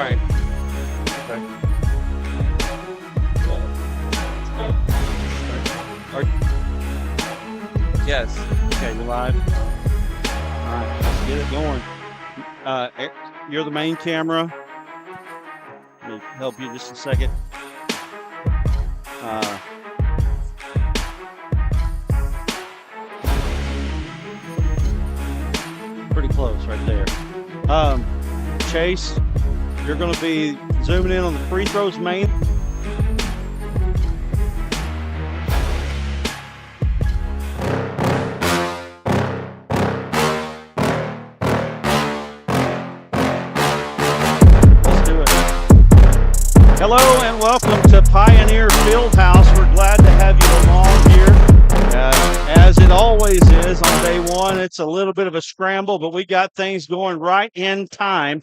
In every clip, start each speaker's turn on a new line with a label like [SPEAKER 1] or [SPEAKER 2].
[SPEAKER 1] All right.
[SPEAKER 2] Okay.
[SPEAKER 1] Yes.
[SPEAKER 2] Okay, we're live. All right, let's get it going. You're the main camera. Let me help you just a second. Pretty close right there. Chase, you're going to be zooming in on the free throws main. Let's do it. Hello and welcome to Pioneer Fieldhouse. We're glad to have you along here. As it always is on day one, it's a little bit of a scramble, but we got things going right in time.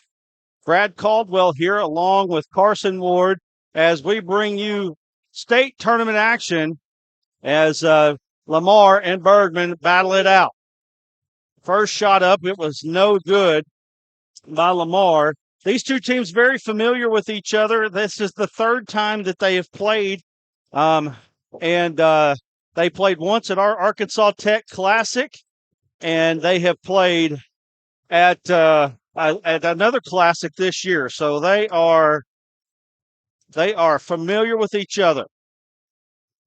[SPEAKER 2] Brad Caldwell here along with Carson Ward as we bring you state tournament action as Lamar and Bergman battle it out. First shot up, it was no good by Lamar. These two teams very familiar with each other. This is the third time that they have played, and they played once at our Arkansas Tech Classic, and they have played at another Classic this year. So they are familiar with each other.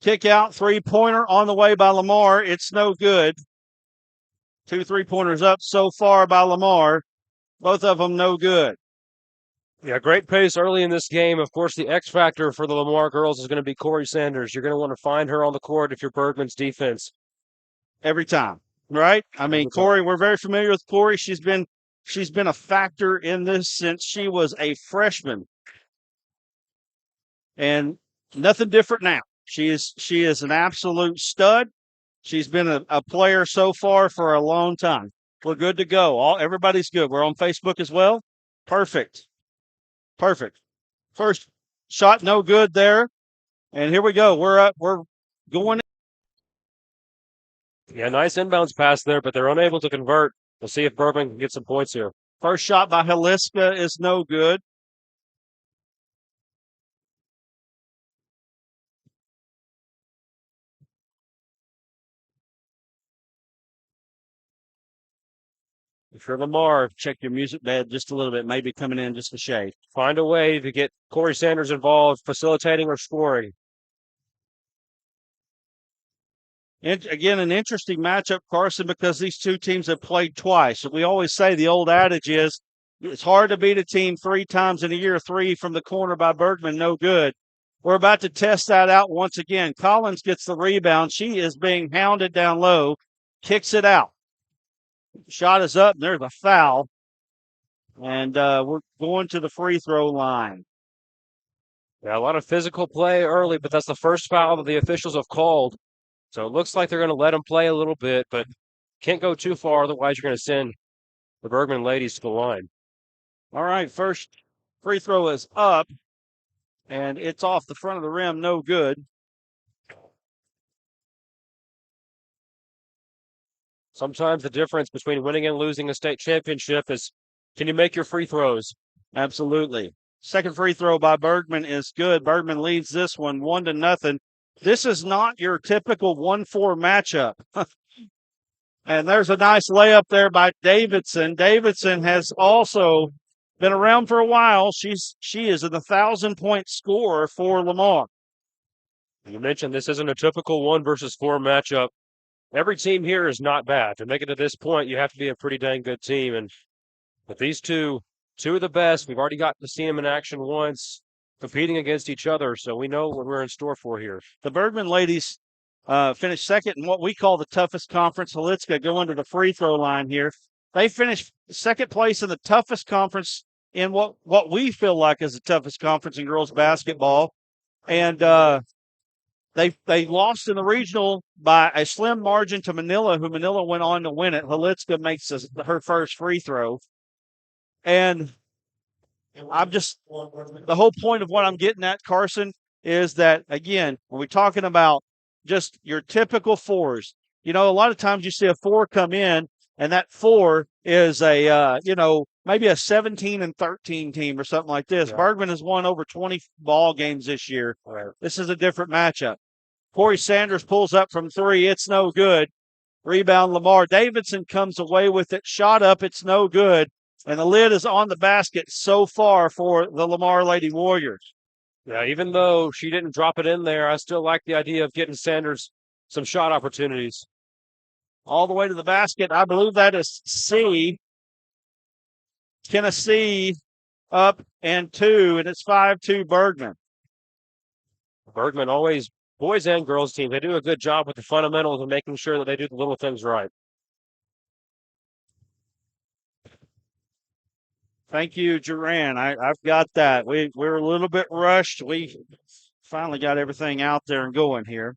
[SPEAKER 2] Kick out, three-pointer on the way by Lamar. It's no good. 2 3-pointers up so far by Lamar. Both of them no good.
[SPEAKER 3] Yeah, great pace early in this game. Of course, the X factor for the Lamar girls is going to be Corey Sanders. You're going to want to find her on the court if you're Bergman's defense.
[SPEAKER 2] Every time, right? I mean, Corey, we're very familiar with Corey. She's been a factor in this since she was a freshman. And nothing different now. She is an absolute stud. She's been a player so far for a long time. We're good to go. Everybody's good. We're on Facebook as well. Perfect. First shot, no good there. And here we go. We're going.
[SPEAKER 3] Yeah, nice inbounds pass there, but they're unable to convert. We'll see if Bergman can get some points here.
[SPEAKER 2] First shot by Haliska is no good. If you're Lamar, check your music bed just a little bit, maybe coming in just a shade.
[SPEAKER 3] Find a way to get Corey Sanders involved, facilitating or scoring.
[SPEAKER 2] And again, an interesting matchup, Carson, because these two teams have played twice. We always say the old adage is it's hard to beat a team 3 times in a year. 3 from the corner by Bergman, no good. We're about to test that out once again. Collins gets the rebound. She is being hounded down low, kicks it out. Shot is up, and there's a foul. And we're going to the free throw line.
[SPEAKER 3] Yeah, a lot of physical play early, but that's the first foul that the officials have called. So it looks like they're going to let them play a little bit, but can't go too far. Otherwise, you're going to send the Bergman ladies to the line.
[SPEAKER 2] All right, first free throw is up, and it's off the front of the rim, no good.
[SPEAKER 3] Sometimes the difference between winning and losing a state championship is, can you make your free throws?
[SPEAKER 2] Absolutely. Second free throw by Bergman is good. Bergman leads this one 1-0. This is not your typical 1-4 matchup. And there's a nice layup there by Davidson. Davidson has also been around for a while. She is an 1,000-point scorer for Lamar.
[SPEAKER 3] You mentioned this isn't a typical 1 versus 4 matchup. Every team here is not bad. To make it to this point, you have to be a pretty dang good team. And with these two of the best, we've already gotten to see them in action once, competing against each other, so we know what we're in store for here.
[SPEAKER 2] The Bergman ladies finished second in what we call the toughest conference. Halitska going to the free throw line here. They finished second place in the toughest conference in what we feel like is the toughest conference in girls basketball. And they lost in the regional by a slim margin to Manila, who Manila went on to win it. Halitska makes her first free throw. And the whole point of what I'm getting at, Carson, is that, again, when we're talking about just your typical 4s, a lot of times you see a 4 come in and that 4 is a maybe a 17-13 team or something like this.
[SPEAKER 3] Yeah.
[SPEAKER 2] Bergman has won over 20 ball games this year.
[SPEAKER 3] Right.
[SPEAKER 2] This is a different matchup. Corey Sanders pulls up from 3. It's no good. Rebound, Lamar Davidson comes away with it. Shot up. It's no good. And the lid is on the basket so far for the Lamar Lady Warriors.
[SPEAKER 3] Yeah, even though she didn't drop it in there, I still like the idea of getting Sanders some shot opportunities.
[SPEAKER 2] All the way to the basket. I believe that is C. Tennessee up and 2, and it's 5-2 Bergman.
[SPEAKER 3] Bergman always, boys and girls team, they do a good job with the fundamentals and making sure that they do the little things right.
[SPEAKER 2] Thank you, Duran. I've got that. We're a little bit rushed. We finally got everything out there and going here.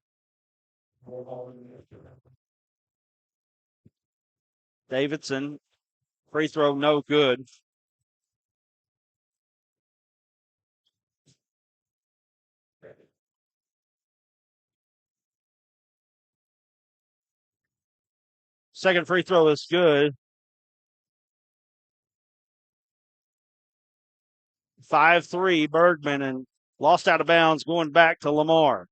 [SPEAKER 2] Davidson, free throw, no good. Second free throw is good. 5-3 Bergman, and lost out of bounds going back to Lamar.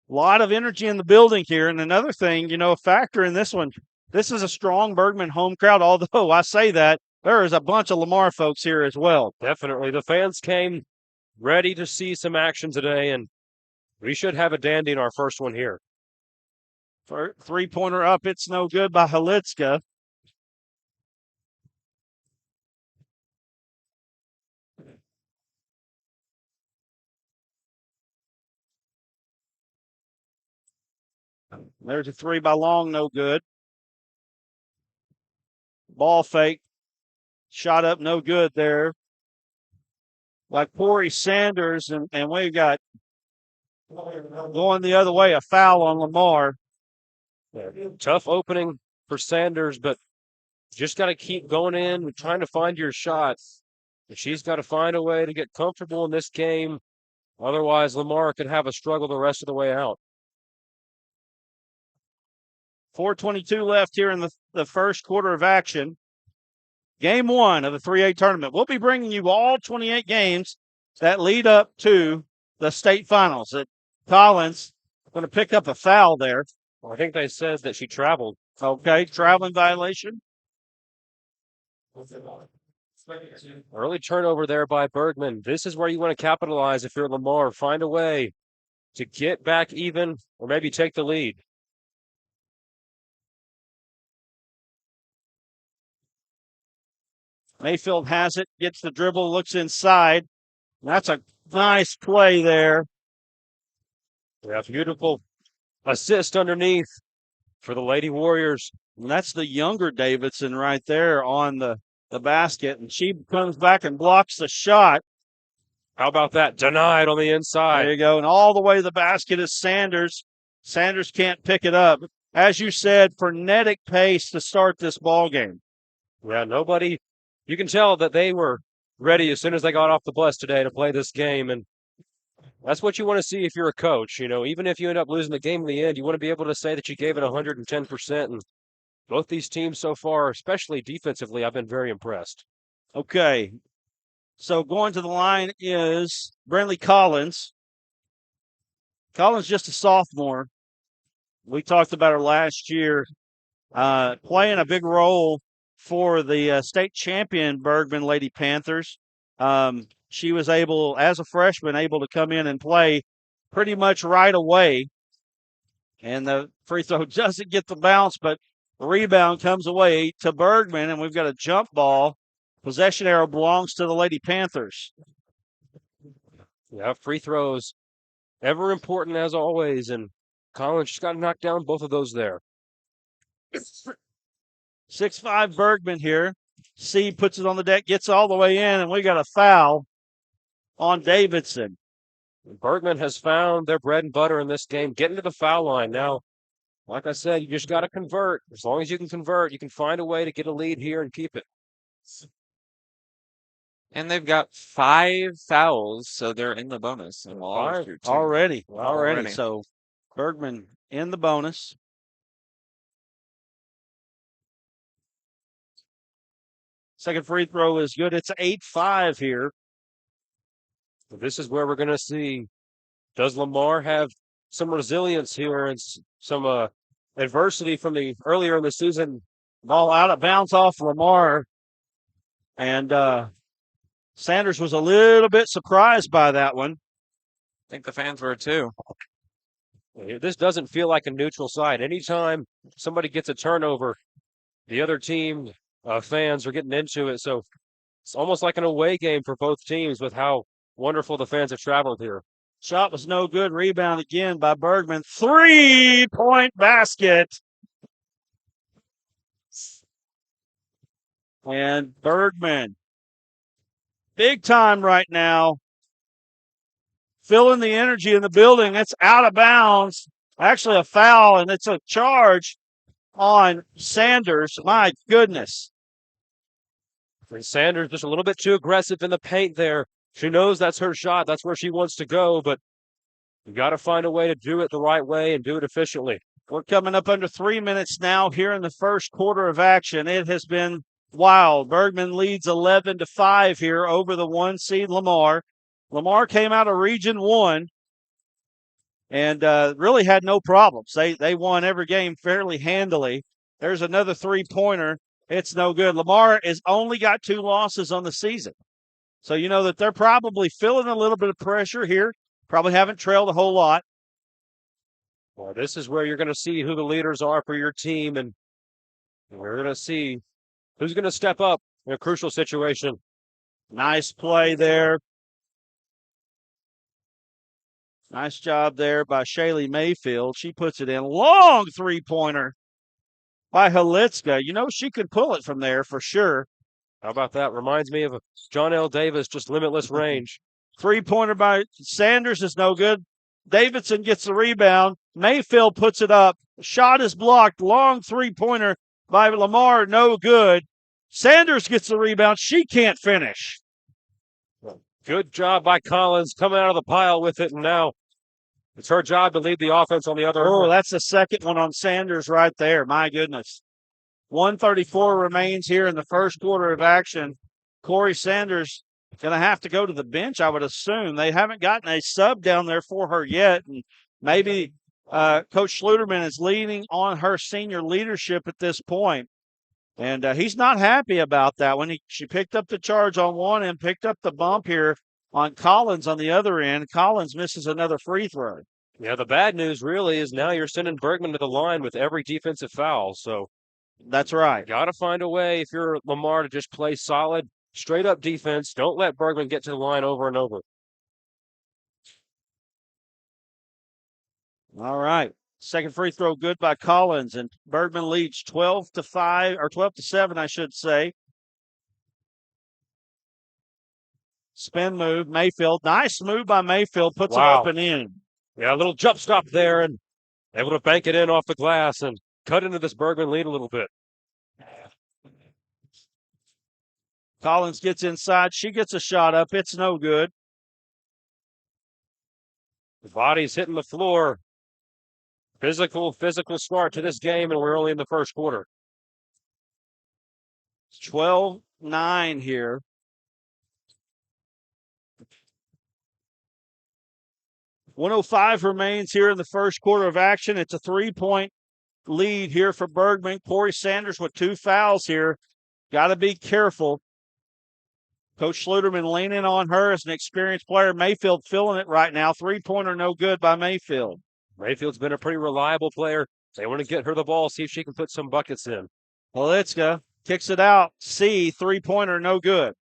[SPEAKER 2] A lot of energy in the building here. And another thing, a factor in this one, this is a strong Bergman home crowd, although I say that, there is a bunch of Lamar folks here as well.
[SPEAKER 3] Definitely. The fans came ready to see some action today, and we should have a dandy in our first one here.
[SPEAKER 2] For three-pointer up, it's no good by Halitska. There's a 3 by Long, no good. Ball fake. Shot up, no good there. Like Corey Sanders, and we've got going the other way, a foul on Lamar.
[SPEAKER 3] Tough opening for Sanders, but just got to keep going in and trying to find your shots. She's got to find a way to get comfortable in this game. Otherwise, Lamar could have a struggle the rest of the way out.
[SPEAKER 2] 4:22 left here in the first quarter of action. Game 1 of the 3A tournament. We'll be bringing you all 28 games that lead up to the state finals. Collins going to pick up a foul there.
[SPEAKER 3] Well, I think they said that she traveled.
[SPEAKER 2] Okay, traveling violation.
[SPEAKER 3] Early turnover there by Bergman. This is where you want to capitalize if you're Lamar. Find a way to get back even or maybe take the lead.
[SPEAKER 2] Mayfield has it, gets the dribble, looks inside. That's a nice play there.
[SPEAKER 3] Yeah, beautiful assist underneath for the Lady Warriors.
[SPEAKER 2] And that's the younger Davidson right there on the basket. And she comes back and blocks the shot.
[SPEAKER 3] How about that? Denied on the inside.
[SPEAKER 2] There you go. And all the way to the basket is Sanders. Sanders can't pick it up. As you said, frenetic pace to start this ball game.
[SPEAKER 3] Yeah, nobody. You can tell that they were ready as soon as they got off the bus today to play this game. And that's what you want to see if you're a coach. Even if you end up losing the game in the end, you want to be able to say that you gave it 110%. And both these teams so far, especially defensively, I've been very impressed.
[SPEAKER 2] Okay. So going to the line is Brentley Collins. Collins just a sophomore. We talked about her last year, playing a big role for the state champion Bergman Lady Panthers. She was able, as a freshman, to come in and play pretty much right away. And the free throw doesn't get the bounce, but the rebound comes away to Bergman, and we've got a jump ball. Possession arrow belongs to the Lady Panthers.
[SPEAKER 3] Yeah, free throws, ever important as always, and Collins just got to knock down both of those there.
[SPEAKER 2] 6'5" Bergman here. C puts it on the deck, gets all the way in, and we got a foul on Davidson.
[SPEAKER 3] Bergman has found their bread and butter in this game, getting to the foul line. Now, like I said, you just got to convert. As long as you can convert, you can find a way to get a lead here and keep it.
[SPEAKER 1] And they've got 5 fouls, so they're in the bonus. And
[SPEAKER 2] Already. So Bergman in the bonus. Second free throw is good. It's 8-5 here.
[SPEAKER 3] This is where we're going to see, does Lamar have some resilience here and some adversity from the earlier in the season?
[SPEAKER 2] Ball out of bounds off Lamar. And Sanders was a little bit surprised by that one.
[SPEAKER 1] I think the fans were too.
[SPEAKER 3] This doesn't feel like a neutral site. Anytime somebody gets a turnover, the other team fans are getting into it. So it's almost like an away game for both teams with how wonderful the fans have traveled here.
[SPEAKER 2] Shot was no good. Rebound again by Bergman. 3-point basket. And Bergman, big time right now. Feeling the energy in the building. It's out of bounds. Actually a foul, and it's a charge on Sanders. My goodness.
[SPEAKER 3] And Sanders just a little bit too aggressive in the paint there. She knows that's her shot. That's where she wants to go, but you got to find a way to do it the right way and do it efficiently.
[SPEAKER 2] We're coming up under 3 minutes now here in the first quarter of action. It has been wild. Bergman leads 11-5 here over the 1 seed Lamar. Lamar came out of Region 1 and really had no problems. They won every game fairly handily. There's another three-pointer. It's no good. Lamar has only got 2 losses on the season. So you know that they're probably feeling a little bit of pressure here. Probably haven't trailed a whole lot.
[SPEAKER 3] Well, this is where you're going to see who the leaders are for your team, and we're going to see who's going to step up in a crucial situation.
[SPEAKER 2] Nice play there. Nice job there by Shaylee Mayfield. She puts it in. Long three-pointer by Halitska. You know, she could pull it from there for sure.
[SPEAKER 3] How about that? Reminds me of John L. Davis, just limitless range.
[SPEAKER 2] Three-pointer by Sanders is no good. Davidson gets the rebound. Mayfield puts it up. Shot is blocked. Long three-pointer by Lamar, no good. Sanders gets the rebound. She can't finish.
[SPEAKER 3] Good job by Collins coming out of the pile with it, and now it's her job to lead the offense on the other end.
[SPEAKER 2] Oh, that's the second one on Sanders right there. My goodness. 1:34 remains here in the first quarter of action. Corey Sanders going to have to go to the bench, I would assume. They haven't gotten a sub down there for her yet, and maybe Coach Schluterman is leaning on her senior leadership at this point. And he's not happy about that one. She picked up the charge on one and picked up the bump here on Collins on the other end. Collins misses another free throw.
[SPEAKER 3] Yeah, the bad news really is now you're sending Bergman to the line with every defensive foul. So
[SPEAKER 2] that's right.
[SPEAKER 3] Got to find a way, if you're Lamar, to just play solid, straight-up defense. Don't let Bergman get to the line over and over.
[SPEAKER 2] All right. Second free throw good by Collins, and Bergman leads 12-5, or 12-7, I should say. Spin move, Mayfield. Nice move by Mayfield. Puts it up and in.
[SPEAKER 3] Yeah, a little jump stop there, and able to bank it in off the glass and cut into this Bergman lead a little bit.
[SPEAKER 2] Collins gets inside. She gets a shot up. It's no good.
[SPEAKER 3] The body's hitting the floor. Physical start to this game, and we're only in the first quarter.
[SPEAKER 2] 12-9 here. .105 remains here in the first quarter of action. It's a 3-point lead here for Bergman. Corey Sanders with 2 fouls here. Got to be careful. Coach Schluterman leaning on her as an experienced player. Mayfield feeling it right now. 3-pointer no good by Mayfield.
[SPEAKER 3] Mayfield's been a pretty reliable player. They want to get her the ball, see if she can put some buckets in.
[SPEAKER 2] Halitska kicks it out. 3-pointer no good.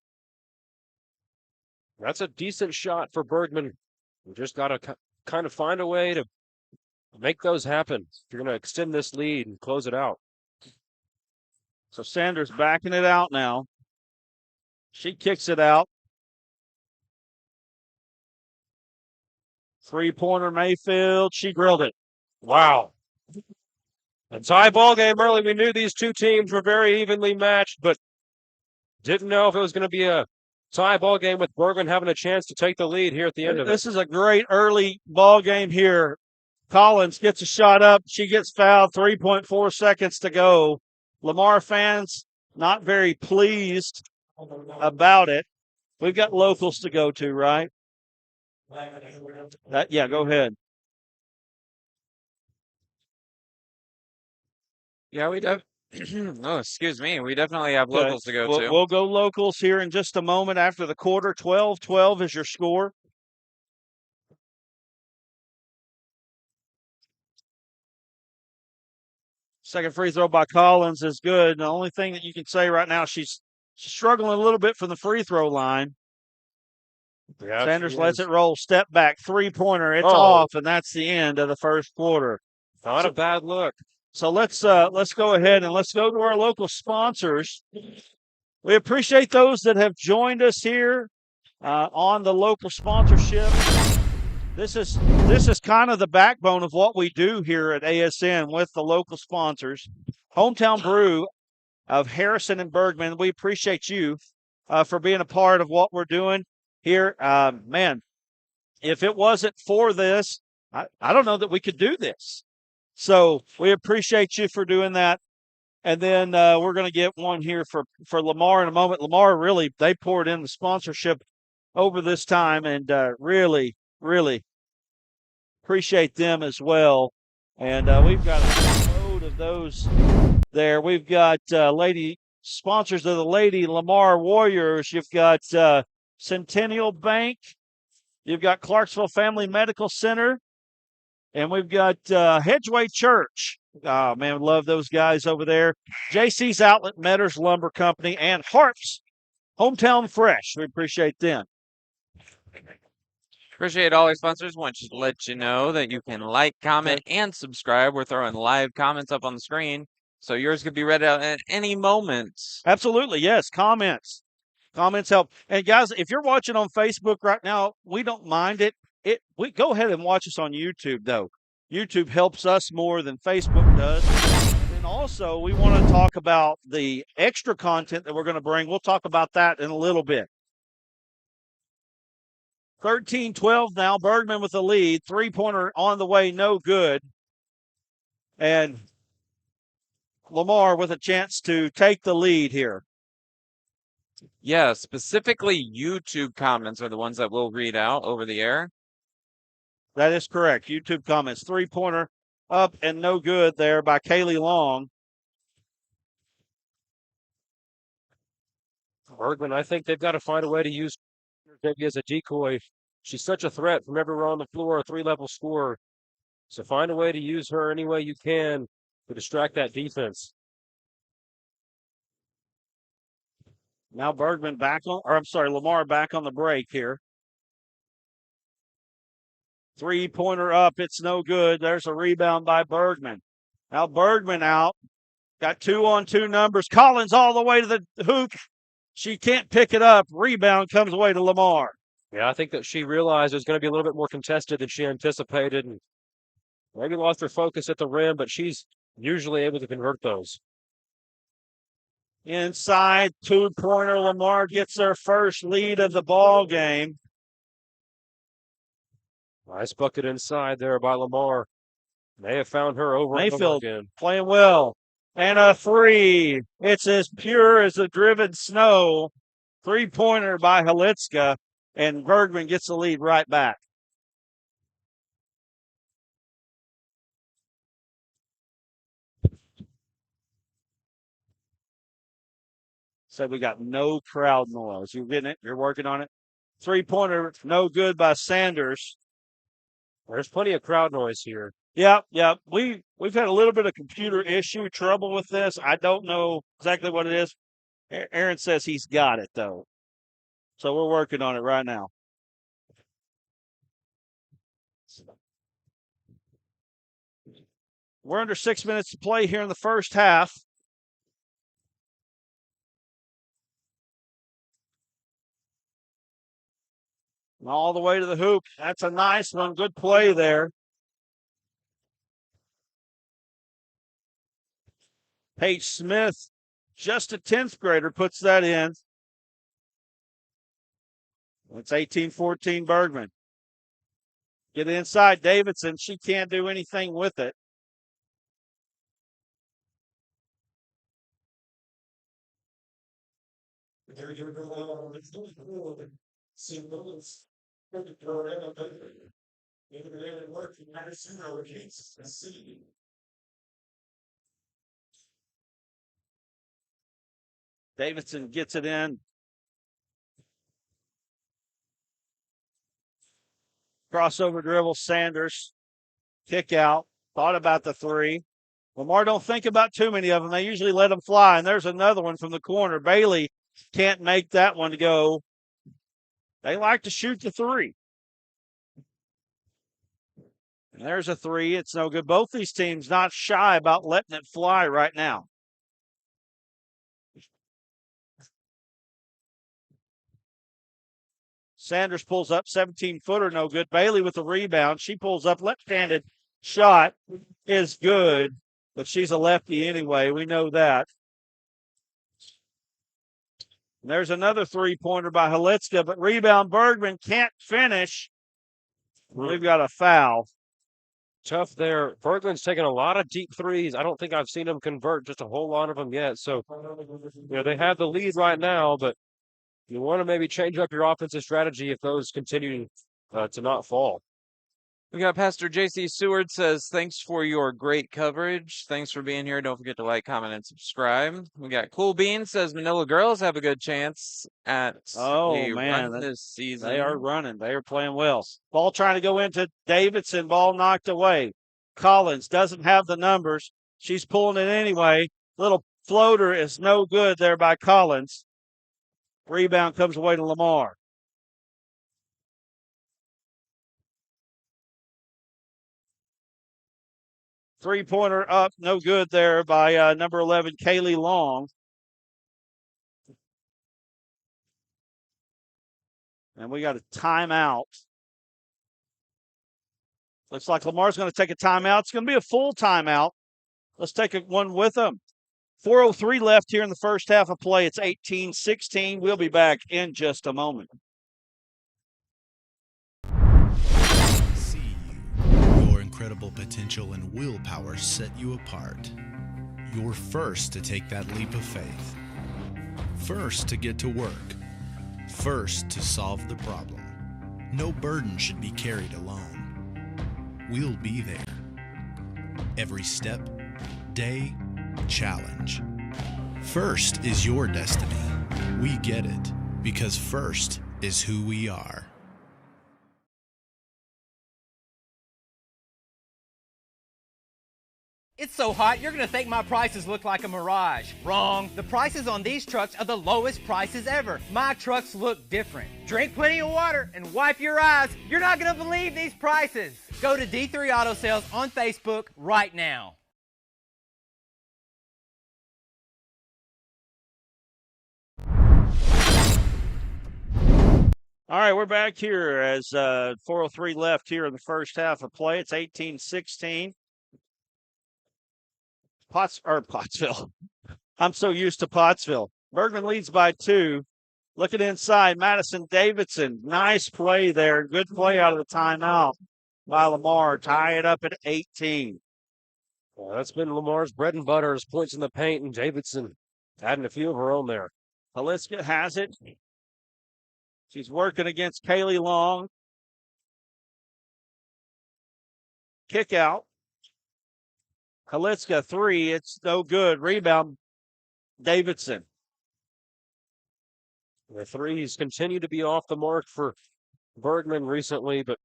[SPEAKER 3] That's a decent shot for Bergman. You just got to kind of find a way to make those happen if you're going to extend this lead and close it out.
[SPEAKER 2] So Sanders backing it out now. She kicks it out. 3-pointer Mayfield. She grilled it.
[SPEAKER 3] Wow. A tie ball game early. We knew these two teams were very evenly matched, but didn't know if it was going to be a tie ball game with Bergman having a chance to take the lead here at the end of it.
[SPEAKER 2] This is a great early ball game here Collins gets a shot up. She gets fouled. 3.4 seconds to go. Lamar fans not very pleased about it. We've got locals to go to, right? Yeah, go ahead.
[SPEAKER 1] Yeah, oh, excuse me. We definitely have
[SPEAKER 2] Okay.
[SPEAKER 1] locals to go to.
[SPEAKER 2] We'll go locals here in just a moment after the quarter. 12-12 is your score. Second free throw by Collins is good. The only thing that you can say right now, she's struggling a little bit from the free throw line.
[SPEAKER 3] Yeah,
[SPEAKER 2] Sanders lets it roll. Step back. 3-pointer. It's off, and that's the end of the first quarter.
[SPEAKER 3] Not a bad look.
[SPEAKER 2] So let's go ahead and let's go to our local sponsors. We appreciate those that have joined us here on the local sponsorship. This is kind of the backbone of what we do here at ASN with the local sponsors. Hometown Brew of Harrison and Bergman. We appreciate you for being a part of what we're doing here. Man, if it wasn't for this, I don't know that we could do this. So we appreciate you for doing that. And then we're going to get one here for Lamar in a moment. Lamar, really, they poured in the sponsorship over this time, and really, really appreciate them as well. And we've got a load of those there. We've got lady sponsors of the Lady Lamar Warriors. You've got Centennial Bank. You've got Clarksville Family Medical Center. And we've got Hedgeway Church. Oh, man, love those guys over there. JC's Outlet, Metters Lumber Company, and Harps Hometown Fresh. We appreciate them.
[SPEAKER 1] Appreciate all our sponsors. Want to let you know that you can like, comment, and subscribe. We're throwing live comments up on the screen, so yours could be read out at any moment.
[SPEAKER 2] Absolutely, yes. Comments help. And guys, if you're watching on Facebook right now, we don't mind it. We go ahead and watch us on YouTube, though. YouTube helps us more than Facebook does. And then also, we want to talk about the extra content that we're going to bring. We'll talk about that in a little bit. 13-12 now. Bergman with the lead. 3-pointer on the way, no good. And Lamar with a chance to take the lead here.
[SPEAKER 1] Yeah, specifically YouTube comments are the ones that we'll read out over the air.
[SPEAKER 2] That is correct. YouTube comments. 3-pointer up and no good there by Kaylee Long.
[SPEAKER 3] Bergman, I think they've got to find a way to use her maybe as a decoy. She's such a threat from everywhere on the floor, a 3-level scorer. So find a way to use her any way you can to distract that defense.
[SPEAKER 2] Now Lamar back on the break here. 3-pointer up. It's no good. There's a rebound by Bergman. Now Bergman out. Got 2-on-2 numbers. Collins all the way to the hoop. She can't pick it up. Rebound comes away to Lamar.
[SPEAKER 3] Yeah, I think that she realized it was going to be a little bit more contested than she anticipated, and maybe lost her focus at the rim, but she's usually able to convert those.
[SPEAKER 2] Inside, 2-pointer. Lamar gets their first lead of the ball game.
[SPEAKER 3] Nice bucket inside there by Lamar. They have found her over and over again.
[SPEAKER 2] Playing well. And a 3. It's as pure as the driven snow. 3-pointer by Halitska. And Bergman gets the lead right back. So we got no crowd noise. You getting it? You're working on it? 3-pointer, no good by Sanders.
[SPEAKER 3] There's plenty of crowd noise here.
[SPEAKER 2] Yep. We've had a little bit of computer issue trouble with this. I don't know exactly what it is. Aaron says he's got it, though. So we're working on it right now. We're under 6 minutes to play here in the first half. All the way to the hoop. That's a nice one. Good play there. Paige Smith, just a 10th grader, puts that in. It's 18-14 Bergman. Get inside Davidson. She can't do anything with it. Davidson gets it in. Crossover dribble, Sanders. Kick out. Thought about the three. Lamar don't think about too many of them. They usually let them fly. And there's another one from the corner. Bailey can't make that one go. They like to shoot the three. And there's a three. It's no good. Both these teams not shy about letting it fly right now. Sanders pulls up, 17-footer, no good. Bailey with the rebound. She pulls up, left-handed shot is good, but she's a lefty anyway. We know that. And there's another three-pointer by Halitska, but rebound Bergman can't finish. We've got a foul.
[SPEAKER 3] Tough there. Bergman's taken a lot of deep threes. I don't think I've seen him convert just a whole lot of them yet. So, they have the lead right now, but you want to maybe change up your offensive strategy if those continue to not fall.
[SPEAKER 1] We got Pastor JC Seward says, thanks for your great coverage. Thanks for being here. Don't forget to like, comment, and subscribe. We got Cool Bean says Manila girls have a good chance at a run this season.
[SPEAKER 2] They are running. They are playing well. Ball trying to go into Davidson. Ball knocked away. Collins doesn't have the numbers. She's pulling it anyway. Little floater is no good there by Collins. Rebound comes away to Lamar. Three-pointer up, no good there by number 11, Kaylee Long. And we got a timeout. Looks like Lamar's going to take a timeout. It's going to be a full timeout. Let's take one with them. 4:03 left here in the first half of play. It's 18-16. We'll be back in just a moment.
[SPEAKER 4] Incredible potential and willpower set you apart. You're first to take that leap of faith. First to get to work. First to solve the problem. No burden should be carried alone. We'll be there. Every step, day, challenge. First is your destiny. We get it because first is who we are.
[SPEAKER 5] It's so hot, you're going to think my prices look like a mirage. Wrong. The prices on these trucks are the lowest prices ever. My trucks look different. Drink plenty of water and wipe your eyes. You're not going to believe these prices. Go to D3 Auto Sales on Facebook right now.
[SPEAKER 2] All right, we're back here as 4:03 left here in the first half of play. It's 18-16. Pottsville. I'm so used to Pottsville. Bergman leads by 2. Looking inside, Madison Davidson. Nice play there. Good play out of the timeout by Lamar. Tie it up at 18.
[SPEAKER 3] Well, that's been Lamar's bread and butter, his points in the paint, and Davidson adding a few of her own there.
[SPEAKER 2] Halitska has it. She's working against Kaylee Long. Kick out. Halitska 3. It's no good. Rebound, Davidson.
[SPEAKER 3] The threes continue to be off the mark for Bergman recently, but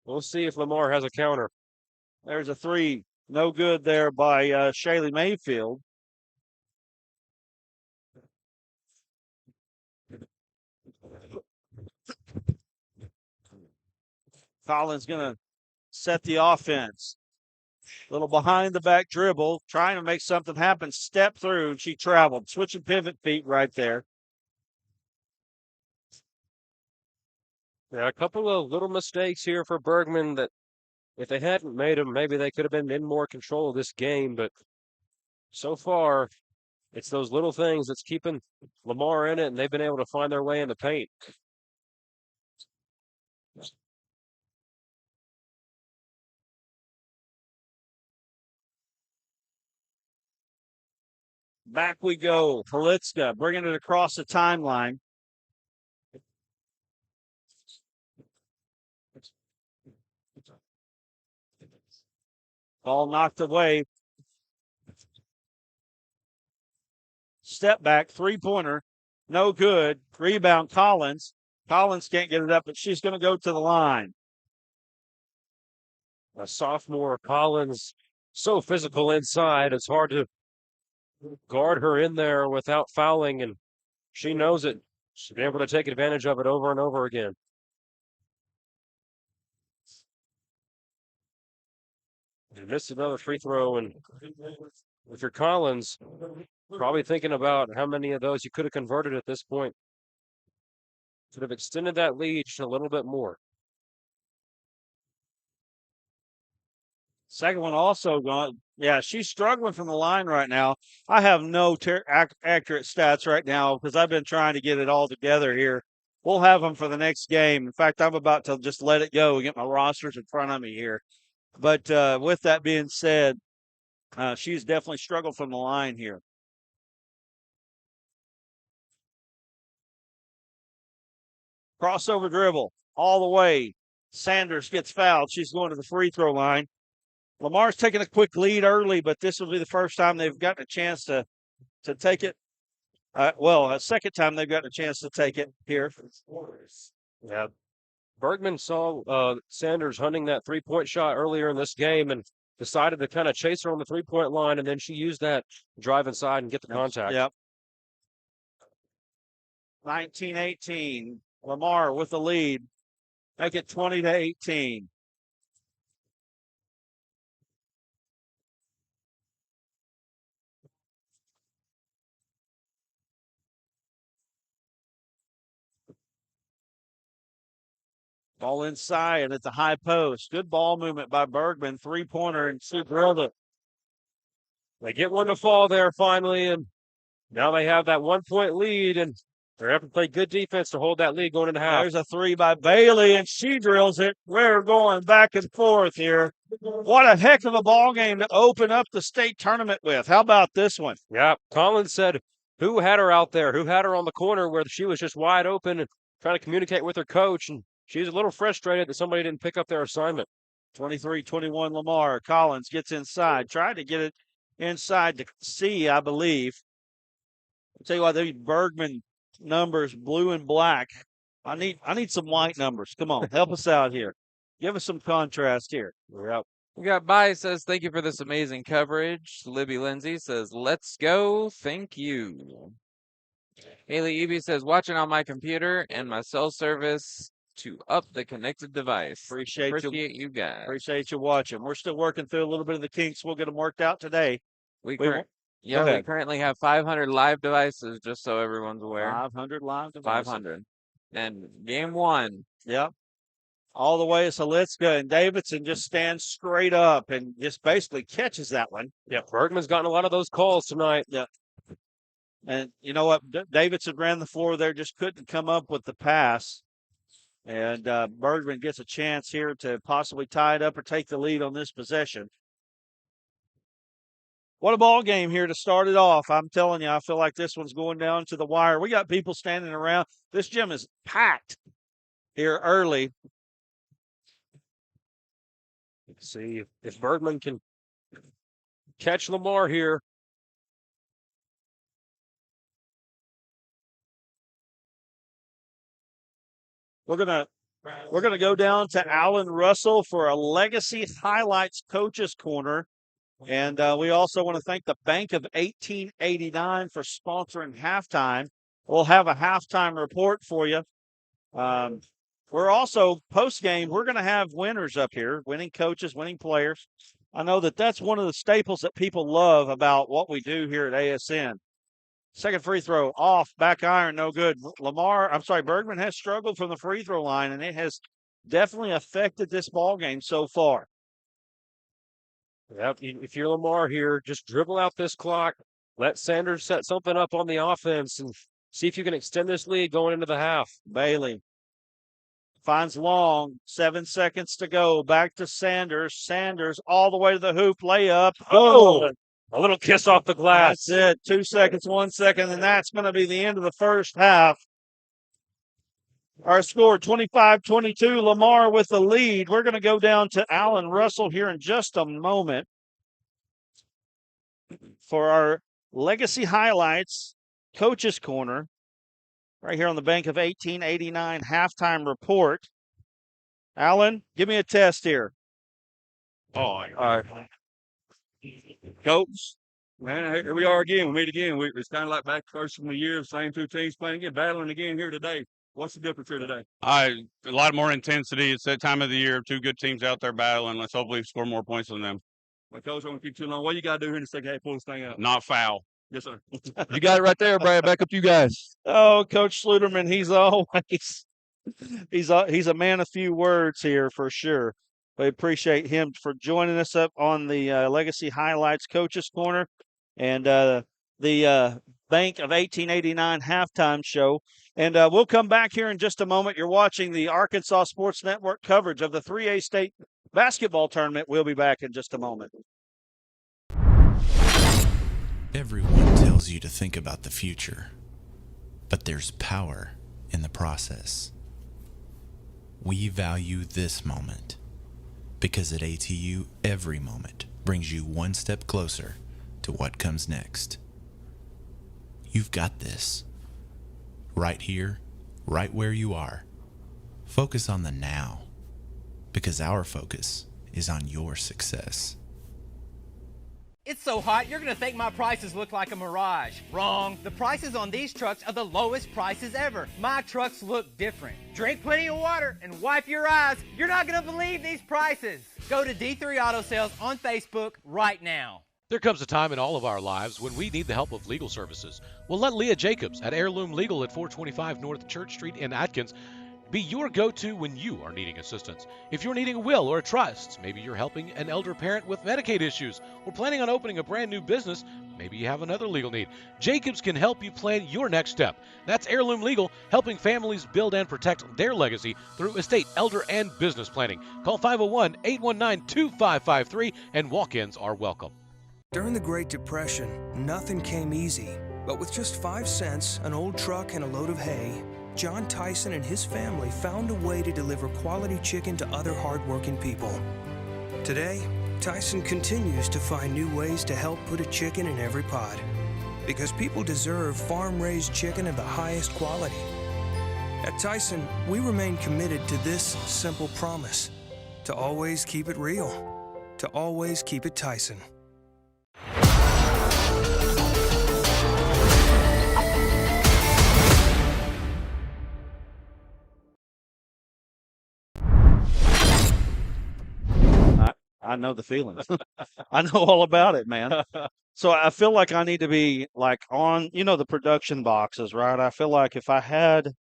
[SPEAKER 3] we'll see if Lamar has a counter.
[SPEAKER 2] There's a 3. No good there by Shaylee Mayfield. Collins going to set the offense. Little behind the back dribble, trying to make something happen. Step through, and she traveled. Switching pivot feet right there.
[SPEAKER 3] Yeah, a couple of little mistakes here for Bergman that if they hadn't made them, maybe they could have been in more control of this game. But so far, it's those little things that's keeping Lamar in it, and they've been able to find their way in the paint.
[SPEAKER 2] Back we go. Politska bringing it across the timeline. Ball knocked away. Step back, three-pointer. No good. Rebound, Collins. Collins can't get it up, but she's going to go to the line.
[SPEAKER 3] A sophomore, Collins, so physical inside. It's hard to guard her in there without fouling, and she knows it. She's been able to take advantage of it over and over again. You missed another free throw, and if you're Collins, probably thinking about how many of those you could have converted at this point. Could have extended that lead just a little bit more.
[SPEAKER 2] Second one also gone. Yeah, she's struggling from the line right now. I have no accurate stats right now because I've been trying to get it all together here. We'll have them for the next game. In fact, I'm about to just let it go and get my rosters in front of me here. But with that being said, she's definitely struggled from the line here. Crossover dribble all the way. Sanders gets fouled. She's going to the free throw line. Lamar's taking a quick lead early, but this will be the first time they've gotten a chance to take it. A second time they've gotten a chance to take it here.
[SPEAKER 3] Yeah. Bergman saw Sanders hunting that three-point shot earlier in this game and decided to kind of chase her on the three-point line, and then she used that drive inside and get the contact.
[SPEAKER 2] Yep. 19-18. Lamar with the lead. Make it 20-18. Ball inside and at the high post. Good ball movement by Bergman. Three-pointer, and she drilled it.
[SPEAKER 3] They get one to fall there finally, and now they have that 1 point lead, and they're having to play good defense to hold that lead going into half.
[SPEAKER 2] There's a three by Bailey, and she drills it. We're going back and forth here. What a heck of a ball game to open up the state tournament with. How about this one?
[SPEAKER 3] Yeah, Collins said, who had her out there? Who had her on the corner where she was just wide open and trying to communicate with her coach, and she's a little frustrated that somebody didn't pick up their assignment.
[SPEAKER 2] 23-21 Lamar. Collins gets inside. Tried to get it inside to C, I believe. I'll tell you what, these Bergman numbers, blue and black. I need some white numbers. Come on, help us out here. Give us some contrast here.
[SPEAKER 3] Yep.
[SPEAKER 1] We got Bai says, thank you for this amazing coverage. Libby Lindsay says, let's go. Thank you. Haley Eby says, watching on my computer and my cell service to up the connected device.
[SPEAKER 2] Appreciate
[SPEAKER 1] you guys.
[SPEAKER 2] Appreciate you watching. We're still working through a little bit of the kinks. We'll get them worked out today.
[SPEAKER 1] We
[SPEAKER 2] Go
[SPEAKER 1] we
[SPEAKER 2] ahead.
[SPEAKER 1] currently have 500 live devices, just so everyone's aware.
[SPEAKER 2] 500 live devices.
[SPEAKER 1] 500. And game one.
[SPEAKER 2] Yep. All the way to Salitska, and Davidson just stands straight up and just basically catches that one.
[SPEAKER 3] Yeah, Bergman's gotten a lot of those calls tonight.
[SPEAKER 2] Yeah. And you know what? Davidson ran the floor there, just couldn't come up with the pass. And Bergman gets a chance here to possibly tie it up or take the lead on this possession. What a ball game here to start it off. I'm telling you, I feel like this one's going down to the wire. We got people standing around. This gym is packed here early.
[SPEAKER 3] See if Bergman can catch Lamar here.
[SPEAKER 2] We're gonna go down to Alan Russell for a Legacy Highlights Coaches Corner. And we also want to thank the Bank of 1889 for sponsoring halftime. We'll have a halftime report for you. We're also, post-game, we're going to have winners up here, winning coaches, winning players. I know that's one of the staples that people love about what we do here at ASN. Second free throw, off, back iron, no good. Bergman has struggled from the free throw line, and it has definitely affected this ball game so far.
[SPEAKER 3] Yep. If you're Lamar here, just dribble out this clock. Let Sanders set something up on the offense and see if you can extend this lead going into the half.
[SPEAKER 2] Bailey finds Long. 7 seconds to go. Back to Sanders. Sanders all the way to the hoop. Layup.
[SPEAKER 3] Oh! A little kiss off the glass.
[SPEAKER 2] That's it. 2 seconds, 1 second, and that's going to be the end of the first half. Our score 25-22. Lamar with the lead. We're going to go down to Alan Russell here in just a moment for our Legacy Highlights Coaches Corner right here on the Bank of 1889 halftime report. Alan, give me a test here.
[SPEAKER 6] All right. Coach, man, here we are again. We meet again. It's kind of like back first of the year, same two teams playing again, battling again here today. What's the difference here today?
[SPEAKER 7] A lot more intensity. It's that time of the year. Two good teams out there battling. Let's hopefully score more points than them.
[SPEAKER 6] Well, Coach, I won't keep too long. What you got to do here in the second half? Pull this thing out.
[SPEAKER 7] Not foul.
[SPEAKER 6] Yes, sir.
[SPEAKER 8] You got it right there, Brad. Back up to you guys.
[SPEAKER 2] Oh, Coach Sluderman, he's always he's a man of few words here for sure. We appreciate him for joining us up on the Legacy Highlights Coaches Corner and the Bank of 1889 halftime show. And we'll come back here in just a moment. You're watching the Arkansas Sports Network coverage of the 3A state basketball tournament. We'll be back in just a moment.
[SPEAKER 4] Everyone tells you to think about the future, but there's power in the process. We value this moment because at ATU, every moment brings you one step closer to what comes next. You've got this. Right here, right where you are. Focus on the now, because our focus is on your success.
[SPEAKER 5] It's so hot, you're going to think my prices look like a mirage. Wrong. The prices on these trucks are the lowest prices ever. My trucks look different. Drink plenty of water and wipe your eyes. You're not going to believe these prices. Go to D3 Auto Sales on Facebook right now.
[SPEAKER 9] There comes a time in all of our lives when we need the help of legal services. Well, let Leah Jacobs at Heirloom Legal at 425 North Church Street in Atkins be your go-to when you are needing assistance. If you're needing a will or a trust, maybe you're helping an elder parent with Medicaid issues, or planning on opening a brand new business, maybe you have another legal need. Jacobs can help you plan your next step. That's Heirloom Legal, helping families build and protect their legacy through estate, elder, and business planning. Call 501-819-2553, and walk-ins are welcome.
[SPEAKER 10] During the Great Depression, nothing came easy. But with just 5 cents, an old truck, and a load of hay, John Tyson and his family found a way to deliver quality chicken to other hardworking people. Today, Tyson continues to find new ways to help put a chicken in every pot. Because people deserve farm-raised chicken of the highest quality. At Tyson, we remain committed to this simple promise: to always keep it real, to always keep it Tyson.
[SPEAKER 2] I know the feelings. I know all about it, man. So I feel like I need to be like on, the production boxes, right? I feel like if I had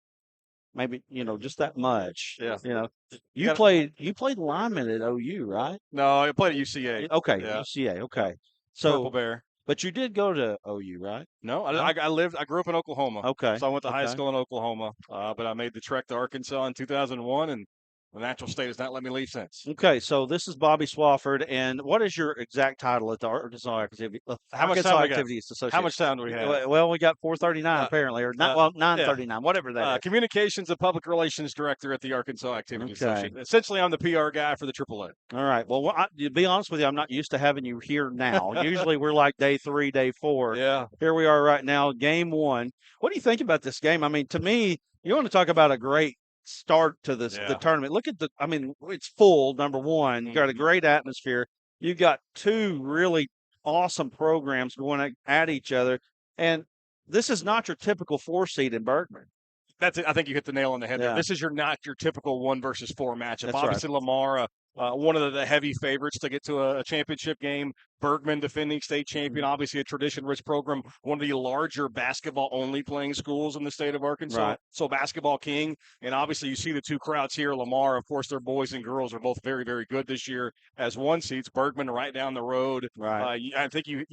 [SPEAKER 2] maybe, just that much, you played lineman at OU, right?
[SPEAKER 8] No, I played at UCA.
[SPEAKER 2] Okay.
[SPEAKER 8] Yeah.
[SPEAKER 2] UCA. Okay.
[SPEAKER 8] Purple
[SPEAKER 2] So,
[SPEAKER 8] Bear.
[SPEAKER 2] but you did go to OU, right?
[SPEAKER 8] No, I grew up in Oklahoma.
[SPEAKER 2] Okay.
[SPEAKER 8] So I went to high
[SPEAKER 2] Okay.
[SPEAKER 8] school in Oklahoma, but I made the trek to Arkansas in 2001, and the natural state has not let me leave since.
[SPEAKER 2] Okay, so this is Bobby Swafford, and what is your exact title at the Arkansas Activities
[SPEAKER 8] How much time we got?
[SPEAKER 2] Association?
[SPEAKER 8] How much time do we have?
[SPEAKER 2] Well, we got 439 apparently, or not. Well, 939, whatever that is.
[SPEAKER 8] Communications and Public Relations Director at the Arkansas Activities
[SPEAKER 2] Okay.
[SPEAKER 8] Association. Essentially, I'm the PR guy for the AAA.
[SPEAKER 2] All right. Well, to be honest with you, I'm not used to having you here now. Usually we're like day 3, day 4.
[SPEAKER 8] Yeah.
[SPEAKER 2] Here we are right now, game 1. What do you think about this game? I mean, to me, you want to talk about a great start to the tournament. Look at it's full, number one. You got a great atmosphere. You got 2 really awesome programs going at each other. And this is not your typical 4 seed in Bergman.
[SPEAKER 8] That's it. I think you hit the nail on the head there.
[SPEAKER 2] Yeah.
[SPEAKER 8] This is not your typical 1 versus 4 matchup.
[SPEAKER 2] That's
[SPEAKER 8] Obviously, Lamar, one of the heavy favorites to get to a championship game. Bergman, defending state champion, obviously a tradition-rich program, one of the larger basketball-only playing schools in the state of Arkansas.
[SPEAKER 2] Right.
[SPEAKER 8] So basketball king. And obviously you see the 2 crowds here. Lamar, of course, their boys and girls are both very, very good this year as 1 seeds. Bergman right down the road.
[SPEAKER 2] Right.
[SPEAKER 8] I think you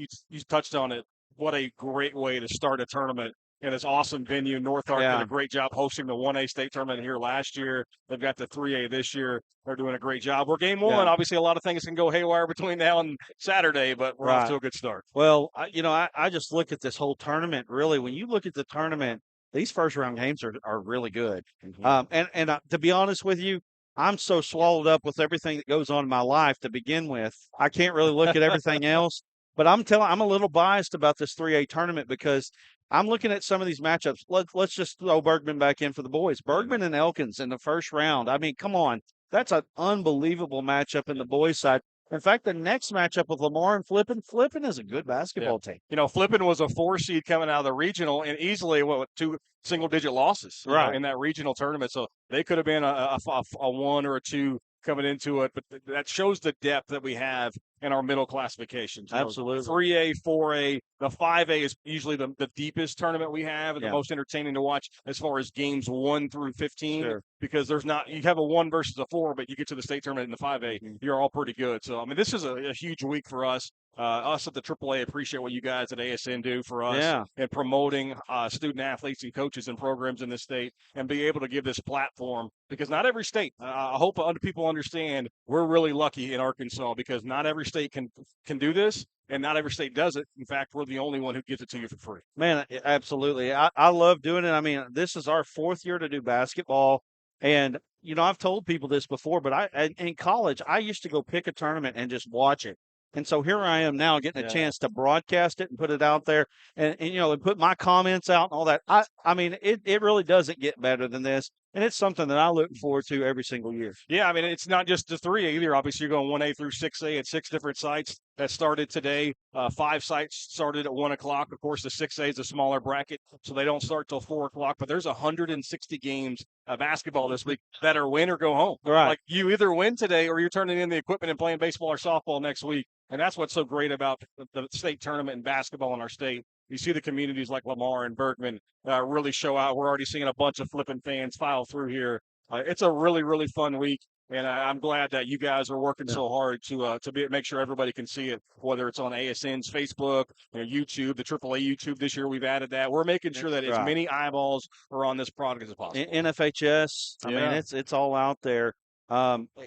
[SPEAKER 8] touched on it. What a great way to start a tournament in this awesome venue. North Ark did a great job hosting the 1A state tournament here last year. They've got the 3A this year. They're doing a great job. We're game one. Obviously, a lot of things can go haywire between now and Saturday, but we're off to a good start.
[SPEAKER 2] Well, I just look at this whole tournament. Really, when you look at the tournament, these first round games are really good. And to be honest with you, I'm so swallowed up with everything that goes on in my life to begin with. I can't really look at everything else. But I'm a little biased about this 3A tournament because I'm looking at some of these matchups. Let's just throw Bergman back in for the boys. Bergman and Elkins in the first round. I mean, come on. That's an unbelievable matchup in the boys' side. In fact, the next matchup with Lamar and Flippin is a good basketball team.
[SPEAKER 8] Flippin was a 4 seed coming out of the regional and easily with 2 single-digit losses in that regional tournament. So they could have been a 1 or a 2 coming into it, but that shows the depth that we have in our middle classifications.
[SPEAKER 2] Absolutely.
[SPEAKER 8] 3A, 4A, the 5A is usually the deepest tournament we have and the most entertaining to watch as far as games 1 through 15 because you have a 1 versus a 4, but you get to the state tournament in the 5A, you're all pretty good. So, I mean, this is a huge week for us. Us at the AAA appreciate what you guys at ASN do for us and promoting student athletes and coaches and programs in the state and be able to give this platform because not every state, I hope people understand we're really lucky in Arkansas because not every state can do this and not every state does it. In fact, we're the only one who gives it to you for free.
[SPEAKER 2] Man, absolutely. I love doing it. I mean, this is our 4th year to do basketball. And, I've told people this before, but in college, I used to go pick a tournament and just watch it. And so here I am now getting a chance to broadcast it and put it out there and put my comments out and all that. I mean, it really doesn't get better than this. And it's something that I look forward to every single year.
[SPEAKER 8] Yeah, I mean, it's not just the 3A either. Obviously, you're going 1A through 6A at 6 different sites that started today. 5 sites started at 1 o'clock. Of course, the 6A is a smaller bracket, so they don't start till 4 o'clock. But there's 160 games of basketball this week that are win or go home.
[SPEAKER 2] Right.
[SPEAKER 8] Like you either win today or you're turning in the equipment and playing baseball or softball next week. And that's what's so great about the state tournament and basketball in our state. You see the communities like Lamar and Bergman really show out. We're already seeing a bunch of Flippin fans file through here. It's a really, really fun week, and I'm glad that you guys are working so hard to make sure everybody can see it, whether it's on ASN's Facebook, YouTube, the AAA YouTube this year. We've added that. We're making sure that as many eyeballs are on this product as possible.
[SPEAKER 2] NFHS, I mean, it's all out there.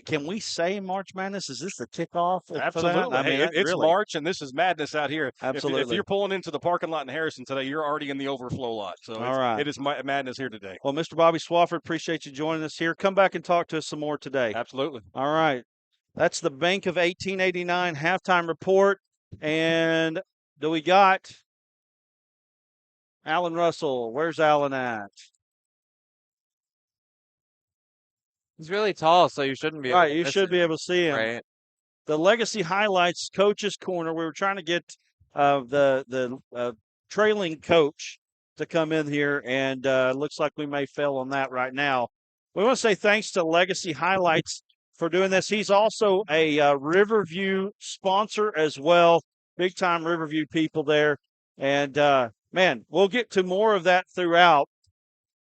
[SPEAKER 2] Can we say March Madness? Is this the kickoff?
[SPEAKER 8] Absolutely.
[SPEAKER 2] I mean,
[SPEAKER 8] it's March, and this is madness out here.
[SPEAKER 2] Absolutely.
[SPEAKER 8] If you're pulling into the parking lot in Harrison today, you're already in the overflow lot. So it is madness here today.
[SPEAKER 2] Well, Mr. Bobby Swafford, appreciate you joining us here. Come back and talk to us some more today.
[SPEAKER 8] Absolutely.
[SPEAKER 2] All right. That's the Bank of 1889 halftime report. And do we got Alan Russell? Where's Alan at?
[SPEAKER 1] He's really tall, so you shouldn't be able
[SPEAKER 2] you should be able to see him.
[SPEAKER 1] Right.
[SPEAKER 2] The Legacy Highlights Coach's Corner. We were trying to get the trailing coach to come in here, and looks like we may fail on that right now. We want to say thanks to Legacy Highlights for doing this. He's also a Riverview sponsor as well. Big-time Riverview people there. And, man, we'll get to more of that throughout.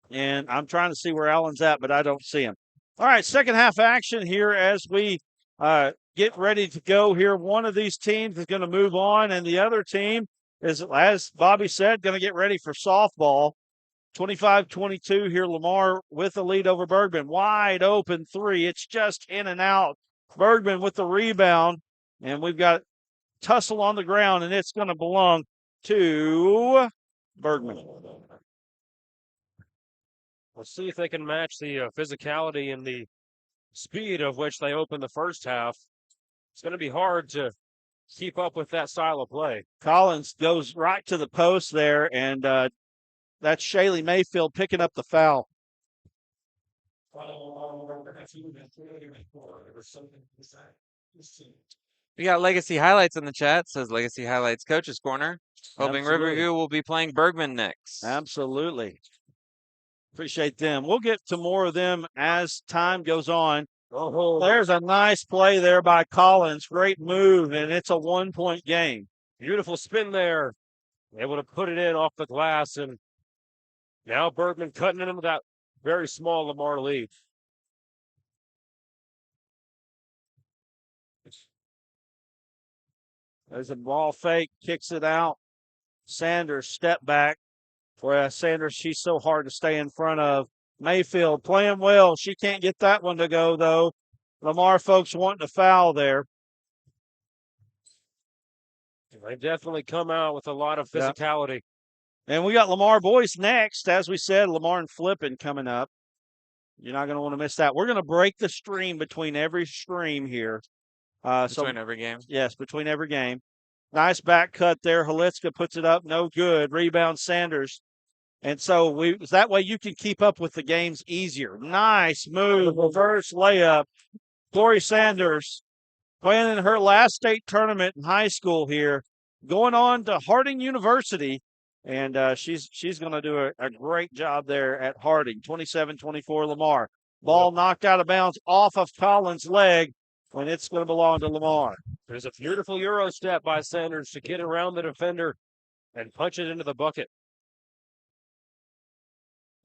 [SPEAKER 2] And I'm trying to see where Alan's at, but I don't see him. All right, second half action here as we get ready to go here. One of these teams is going to move on, and the other team is, as Bobby said, going to get ready for softball. 25-22 here, Lamar with the lead over Bergman. Wide open 3. It's just in and out. Bergman with the rebound, and we've got tussle on the ground, and it's going to belong to Bergman.
[SPEAKER 3] We'll see if they can match the physicality and the speed of which they opened the first half. It's going to be hard to keep up with that style of play.
[SPEAKER 2] Collins goes right to the post there, and that's Shaylee Mayfield picking up the foul.
[SPEAKER 1] We got Legacy Highlights in the chat. Says Legacy Highlights Coach's Corner. Hoping
[SPEAKER 2] Absolutely.
[SPEAKER 1] Riverview will be playing Bergman next.
[SPEAKER 2] Absolutely. Appreciate them. We'll get to more of them as time goes on. There's a nice play there by Collins. Great move, and it's a 1-point game.
[SPEAKER 3] Beautiful spin there. Able to put it in off the glass, and now Bergman cutting into that very small Lamar lead.
[SPEAKER 2] There's a ball fake, kicks it out. Sanders step back, Whereas Sanders, she's so hard to stay in front of. Mayfield playing well. She can't get that one to go, though. Lamar folks wanting a foul there.
[SPEAKER 3] They definitely come out with a lot of physicality.
[SPEAKER 2] And we got Lamar boys next. As we said, Lamar and Flippin coming up. You're not going to want to miss that. We're going to break the stream between every stream here.
[SPEAKER 1] Between every game.
[SPEAKER 2] Yes, between every game. Nice back cut there. Halitska puts it up. No good. Rebound Sanders. And so that way you can keep up with the games easier. Nice move. Reverse layup. Corey Sanders playing in her last state tournament in high school here. Going on to Harding University. And she's going to do a great job there at Harding. 27-24 Lamar. Ball knocked out of bounds off of Collins' leg, and it's going to belong to Lamar.
[SPEAKER 3] There's a beautiful Euro step by Sanders to get around the defender and punch it into the bucket.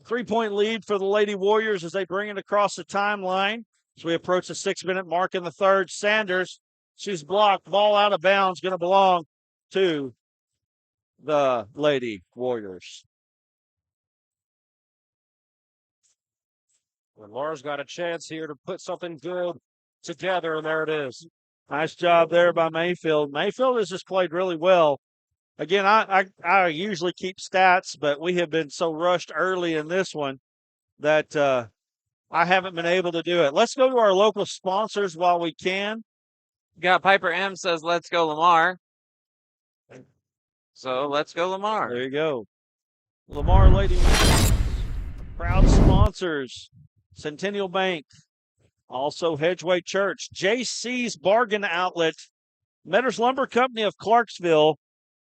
[SPEAKER 2] 3-point lead for the Lady Warriors as they bring it across the timeline. As we approach the 6-minute mark in the third, Sanders, she's blocked. Ball out of bounds, going to belong to the Lady Warriors.
[SPEAKER 3] Lamar's got a chance here to put something good together, and there it is.
[SPEAKER 2] Nice job there by Mayfield. Mayfield has just played really well. Again, I usually keep stats, but we have been so rushed early in this one that I haven't been able to do it. Let's go to our local sponsors while we can.
[SPEAKER 1] Got Piper M says, let's go Lamar. So let's go Lamar.
[SPEAKER 2] There you go. Lamar Lady proud sponsors. Centennial Bank. Also Hedgeway Church. JC's Bargain Outlet. Metters Lumber Company of Clarksville.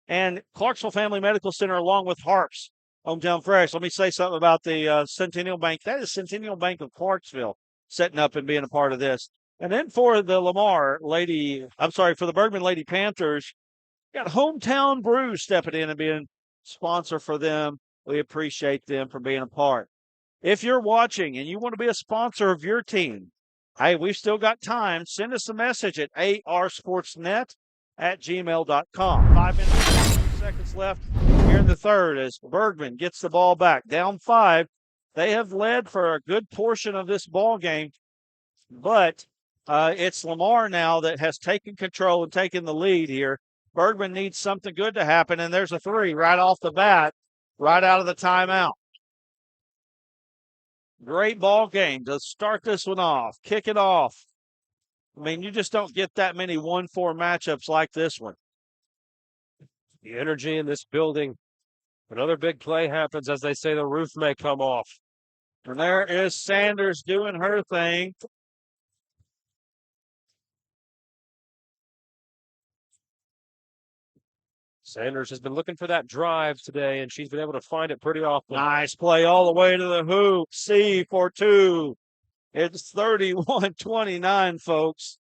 [SPEAKER 2] And Clarksville Family Medical Center along with Harps. Hometown Fresh. Let me say something about the Centennial Bank. That is Centennial Bank of Clarksville setting up and being a part of this. And then for the for the Bergman Lady Panthers, got Hometown Brew stepping in and being sponsor for them. We appreciate them for being a part. If you're watching and you want to be a sponsor of your team, hey, we've still got time. Send us a message at arsportsnet@gmail.com. 5 minutes, 30 seconds left here in the third as Bergman gets the ball back. Down 5. They have led for a good portion of this ball game, but it's Lamar now that has taken control and taken the lead here. Bergman needs something good to happen, and there's a 3 right off the bat, right out of the timeout. Great ball game to start this one off, kick it off. I mean, you just don't get that many 1-4 matchups like this one.
[SPEAKER 3] The energy in this building. Another big play happens, as they say, the roof may come off.
[SPEAKER 2] And there is Sanders doing her thing.
[SPEAKER 3] Sanders has been looking for that drive today, and she's been able to find it pretty often.
[SPEAKER 2] Nice play all the way to the hoop. C for 2. It's 31-29, folks.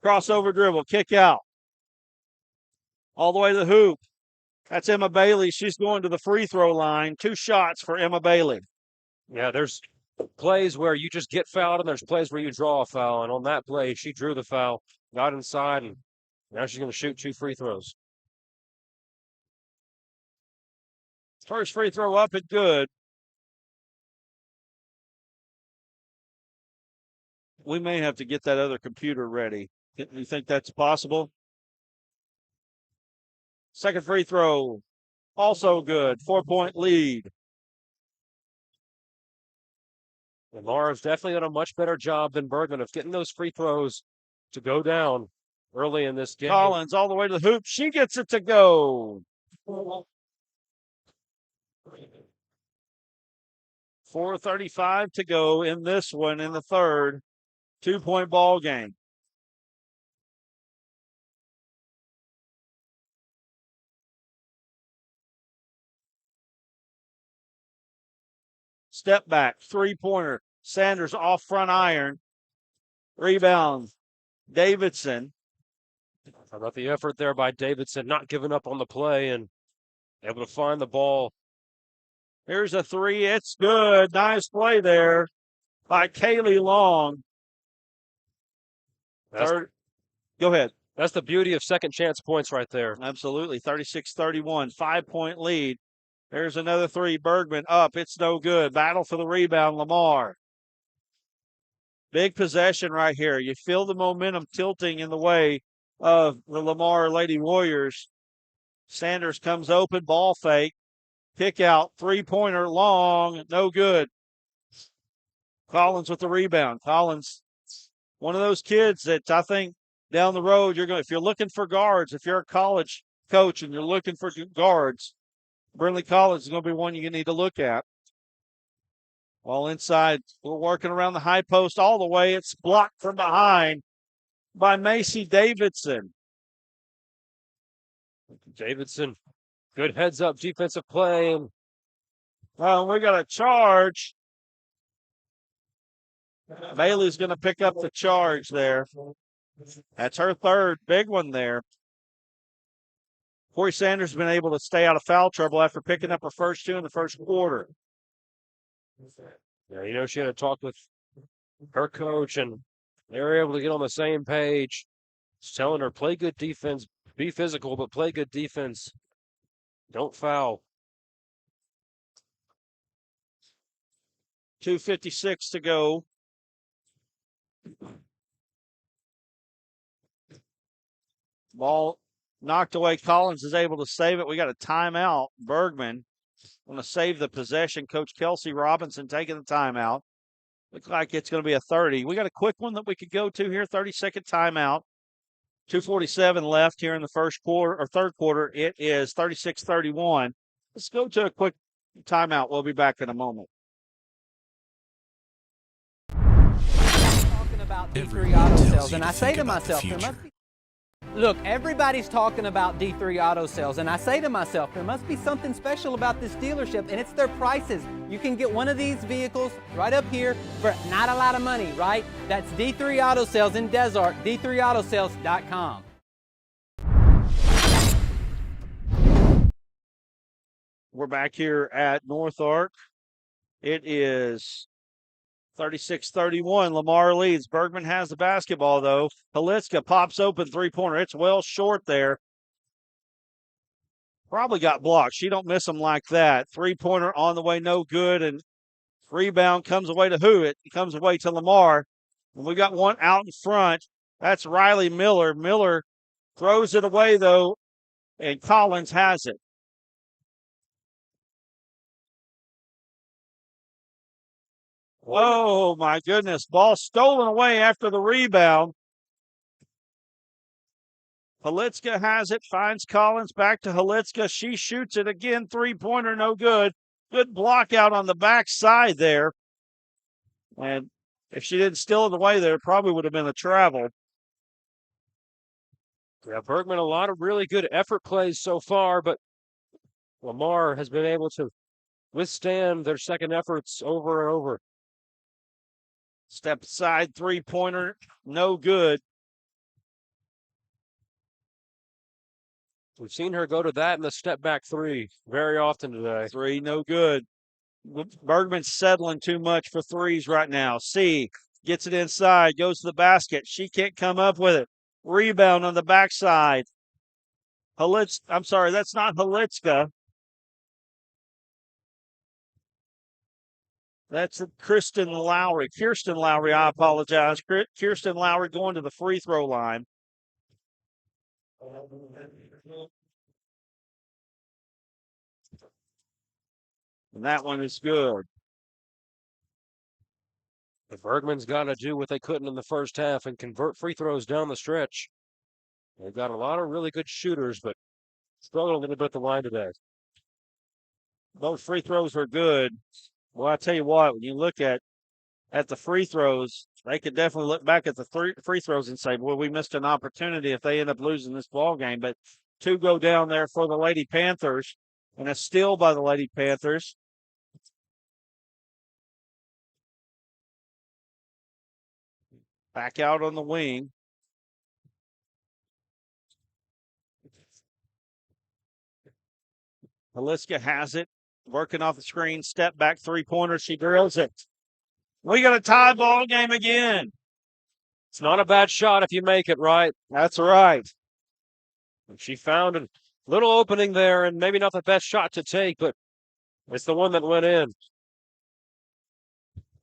[SPEAKER 2] Crossover dribble, kick out. All the way to the hoop. That's Emma Bailey. She's going to the free throw line. 2 shots for Emma Bailey.
[SPEAKER 3] Yeah, there's plays where you just get fouled, and there's plays where you draw a foul. And on that play, she drew the foul, got inside, and now she's going to shoot 2 free throws.
[SPEAKER 2] First free throw up and good. We may have to get that other computer ready. You think that's possible? Second free throw, also good. 4-point lead.
[SPEAKER 3] Lamar's definitely done a much better job than Bergman of getting those free throws to go down early in this game.
[SPEAKER 2] Collins all the way to the hoop. She gets it to go. 4:35 to go in this one in the third. 2-point ball game. Step back, 3-pointer. Sanders off front iron. Rebound, Davidson.
[SPEAKER 3] How about the effort there by Davidson, not giving up on the play and able to find the ball.
[SPEAKER 2] Here's a 3. It's good. Nice play there by Kaylee Long. Third. Go ahead.
[SPEAKER 3] That's the beauty of second chance points right there.
[SPEAKER 2] Absolutely. 36-31, 5-point lead. There's another three. Bergman up. It's no good. Battle for the rebound, Lamar. Big possession right here. You feel the momentum tilting in the way of the Lamar Lady Warriors. Sanders comes open, ball fake, kick out, three-pointer long, no good. Collins with the rebound. Collins, one of those kids that I think down the road if you're looking for guards, if you're a college coach and you're looking for guards, Brinley Collins is going to be one you need to look at. While inside, we're working around the high post all the way. It's blocked from behind by Macy Davidson.
[SPEAKER 3] Davidson, good heads-up defensive play.
[SPEAKER 2] Well, we got a charge. Bailey's going to pick up the charge there. That's her third big one there. Corey Sanders has been able to stay out of foul trouble after picking up her first two in the first quarter.
[SPEAKER 3] Yeah, she had a talk with her coach, and they were able to get on the same page. Just telling her, play good defense, be physical, but play good defense. Don't foul.
[SPEAKER 2] 2:56 to go. Ball knocked away. Collins is able to save it. We got a timeout. Bergman going to save the possession. Coach Kelsey Robinson taking the timeout. Looks like it's going to be a 30. We got a quick one that we could go to here. 30-second timeout. 2:47 left here in the first quarter or third quarter. It is 36-31. Let's go to a quick timeout. We'll be back in a moment.
[SPEAKER 5] Talking about D3 Auto Sales, and I say to myself, look, everybody's talking about D3 Auto Sales, and I say to myself, there must be something special about this dealership, and it's their prices. You can get one of these vehicles right up here for not a lot of money, right? That's D3 Auto Sales in Desart, d3autosales.com.
[SPEAKER 2] We're back here at North Ark. It is 36-31. Lamar leads. Bergman has the basketball, though. Halitska pops open three-pointer. It's well short there. Probably got blocked. She don't miss them like that. Three-pointer on the way, no good. And rebound comes away to who? It comes away to Lamar. And we got one out in front. That's Riley Miller. Miller throws it away, though, and Collins has it. Oh, my goodness. Ball stolen away after the rebound. Halitska has it, finds Collins, back to Halitska. She shoots it again, three-pointer, no good. Good block out on the backside there. And if she didn't steal it away there, it probably would have been a travel.
[SPEAKER 3] Yeah, Bergman, a lot of really good effort plays so far, but Lamar has been able to withstand their second efforts over and over.
[SPEAKER 2] Step side three-pointer, no good.
[SPEAKER 3] We've seen her go to that and the step back three very often today.
[SPEAKER 2] Three, no good. Bergman's settling too much for threes right now. C gets it inside, goes to the basket. She can't come up with it. Rebound on the backside. I'm sorry, that's not Halitska. That's Kirsten Lowry, I apologize. Kirsten Lowry going to the free throw line. And that one is good.
[SPEAKER 3] The Bergman's got to do what they couldn't in the first half and convert free throws down the stretch. They've got a lot of really good shooters, but struggled a little bit at the line today.
[SPEAKER 2] Those free throws were good. Well, I tell you what, when you look at the free throws, they could definitely look back at the free throws and say, boy, we missed an opportunity if they end up losing this ball game. But two go down there for the Lady Panthers, and a steal by the Lady Panthers. Back out on the wing. Halitska has it. Working off the screen, step back three-pointer. She drills it. We got a tie ball game again.
[SPEAKER 3] It's not a bad shot if you make it, right?
[SPEAKER 2] That's right.
[SPEAKER 3] She found a little opening there, and maybe not the best shot to take, but it's the one that went in.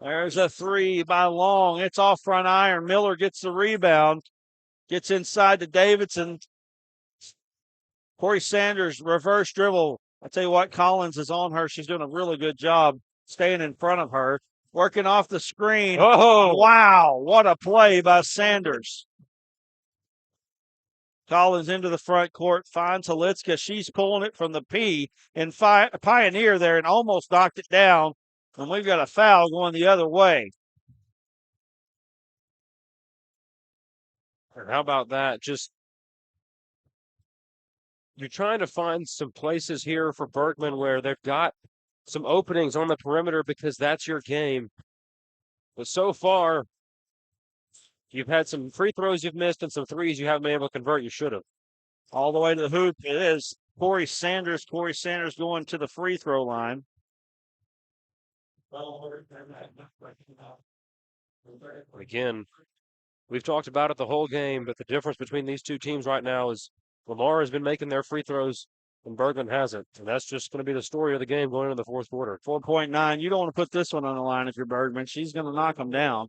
[SPEAKER 2] There's a three by Long. It's off front iron. Miller gets the rebound, gets inside to Davidson. Corey Sanders, reverse dribble. I tell you what, Collins is on her. She's doing a really good job staying in front of her, working off the screen.
[SPEAKER 3] Oh,
[SPEAKER 2] wow, what a play by Sanders. Collins into the front court, finds Halitska. She's pulling it from the P and Pioneer there and almost knocked it down. And we've got a foul going the other way.
[SPEAKER 3] How about that? Just you're trying to find some places here for Bergman where they've got some openings on the perimeter because that's your game. But so far, you've had some free throws you've missed and some threes you haven't been able to convert. You should have.
[SPEAKER 2] All the way to the hoop. It is Corey Sanders. Corey Sanders going to the free throw line.
[SPEAKER 3] Again, we've talked about it the whole game, but the difference between these two teams right now is Lamar has been making their free throws and Bergman hasn't. And that's just going to be the story of the game going into the fourth quarter.
[SPEAKER 2] 4.9. You don't want to put this one on the line if you're Bergman. She's going to knock them down.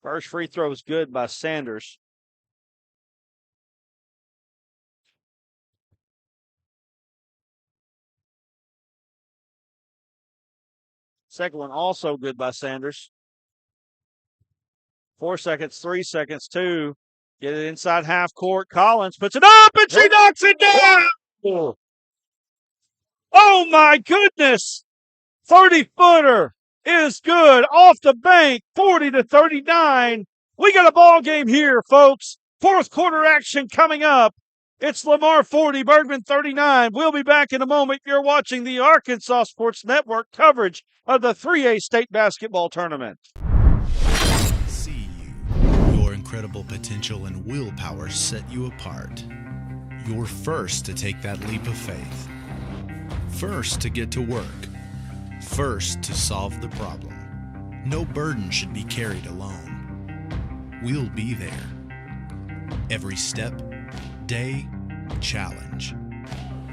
[SPEAKER 2] First free throw is good by Sanders. Second one also good by Sanders. 4 seconds, 3 seconds, 2. Get it inside half court. Collins puts it up and she knocks it down. Oh my goodness. 30-footer is good off the bank, 40-39. We got a ball game here, folks. Fourth quarter action coming up. It's Lamar 40, Bergman 39. We'll be back in a moment. You're watching the Arkansas Sports Network coverage of the 3A state basketball tournament.
[SPEAKER 4] See you. Your incredible potential and willpower set you apart. You're first to take that leap of faith. First to get to work. First to solve the problem. No burden should be carried alone. We'll be there. Every step, day, challenge.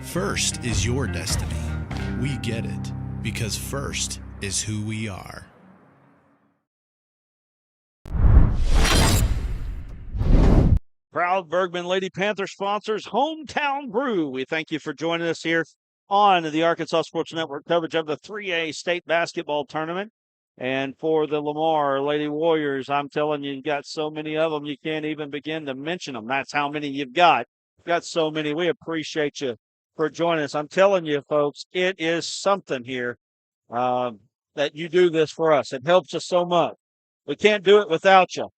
[SPEAKER 4] First is your destiny. We get it because first is who we are.
[SPEAKER 2] Proud Bergman Lady Panther sponsors Hometown Brew. We thank you for joining us here on the Arkansas Sports Network coverage of the 3A state basketball tournament. And for the Lamar Lady Warriors, I'm telling you, you've got so many of them, you can't even begin to mention them. That's how many you've got. You've got so many. We appreciate you for joining us. I'm telling you, folks, it is something here that you do this for us. It helps us so much. We can't do it without you.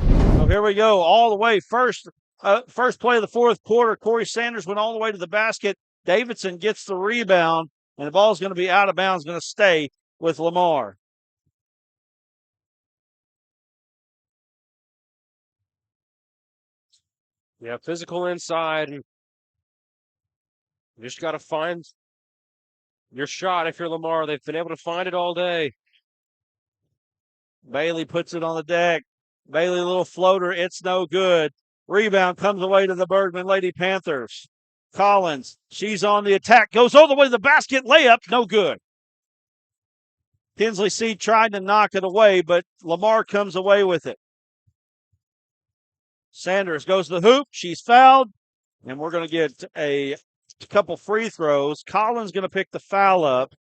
[SPEAKER 2] So here we go, all the way. First play of the fourth quarter, Corey Sanders went all the way to the basket. Davidson gets the rebound, and the ball's going to be out of bounds, going to stay with Lamar.
[SPEAKER 3] Yeah, physical inside. And you just got to find your shot if you're Lamar. They've been able to find it all day.
[SPEAKER 2] Bailey puts it on the deck. Bailey, a little floater. It's no good. Rebound comes away to the Bergman Lady Panthers. Collins, she's on the attack. Goes all the way to the basket. Layup, no good. Kinsley Seed tried to knock it away, but Lamar comes away with it. Sanders goes to the hoop. She's fouled, and we're going to get a couple free throws. Collins going to pick the foul up.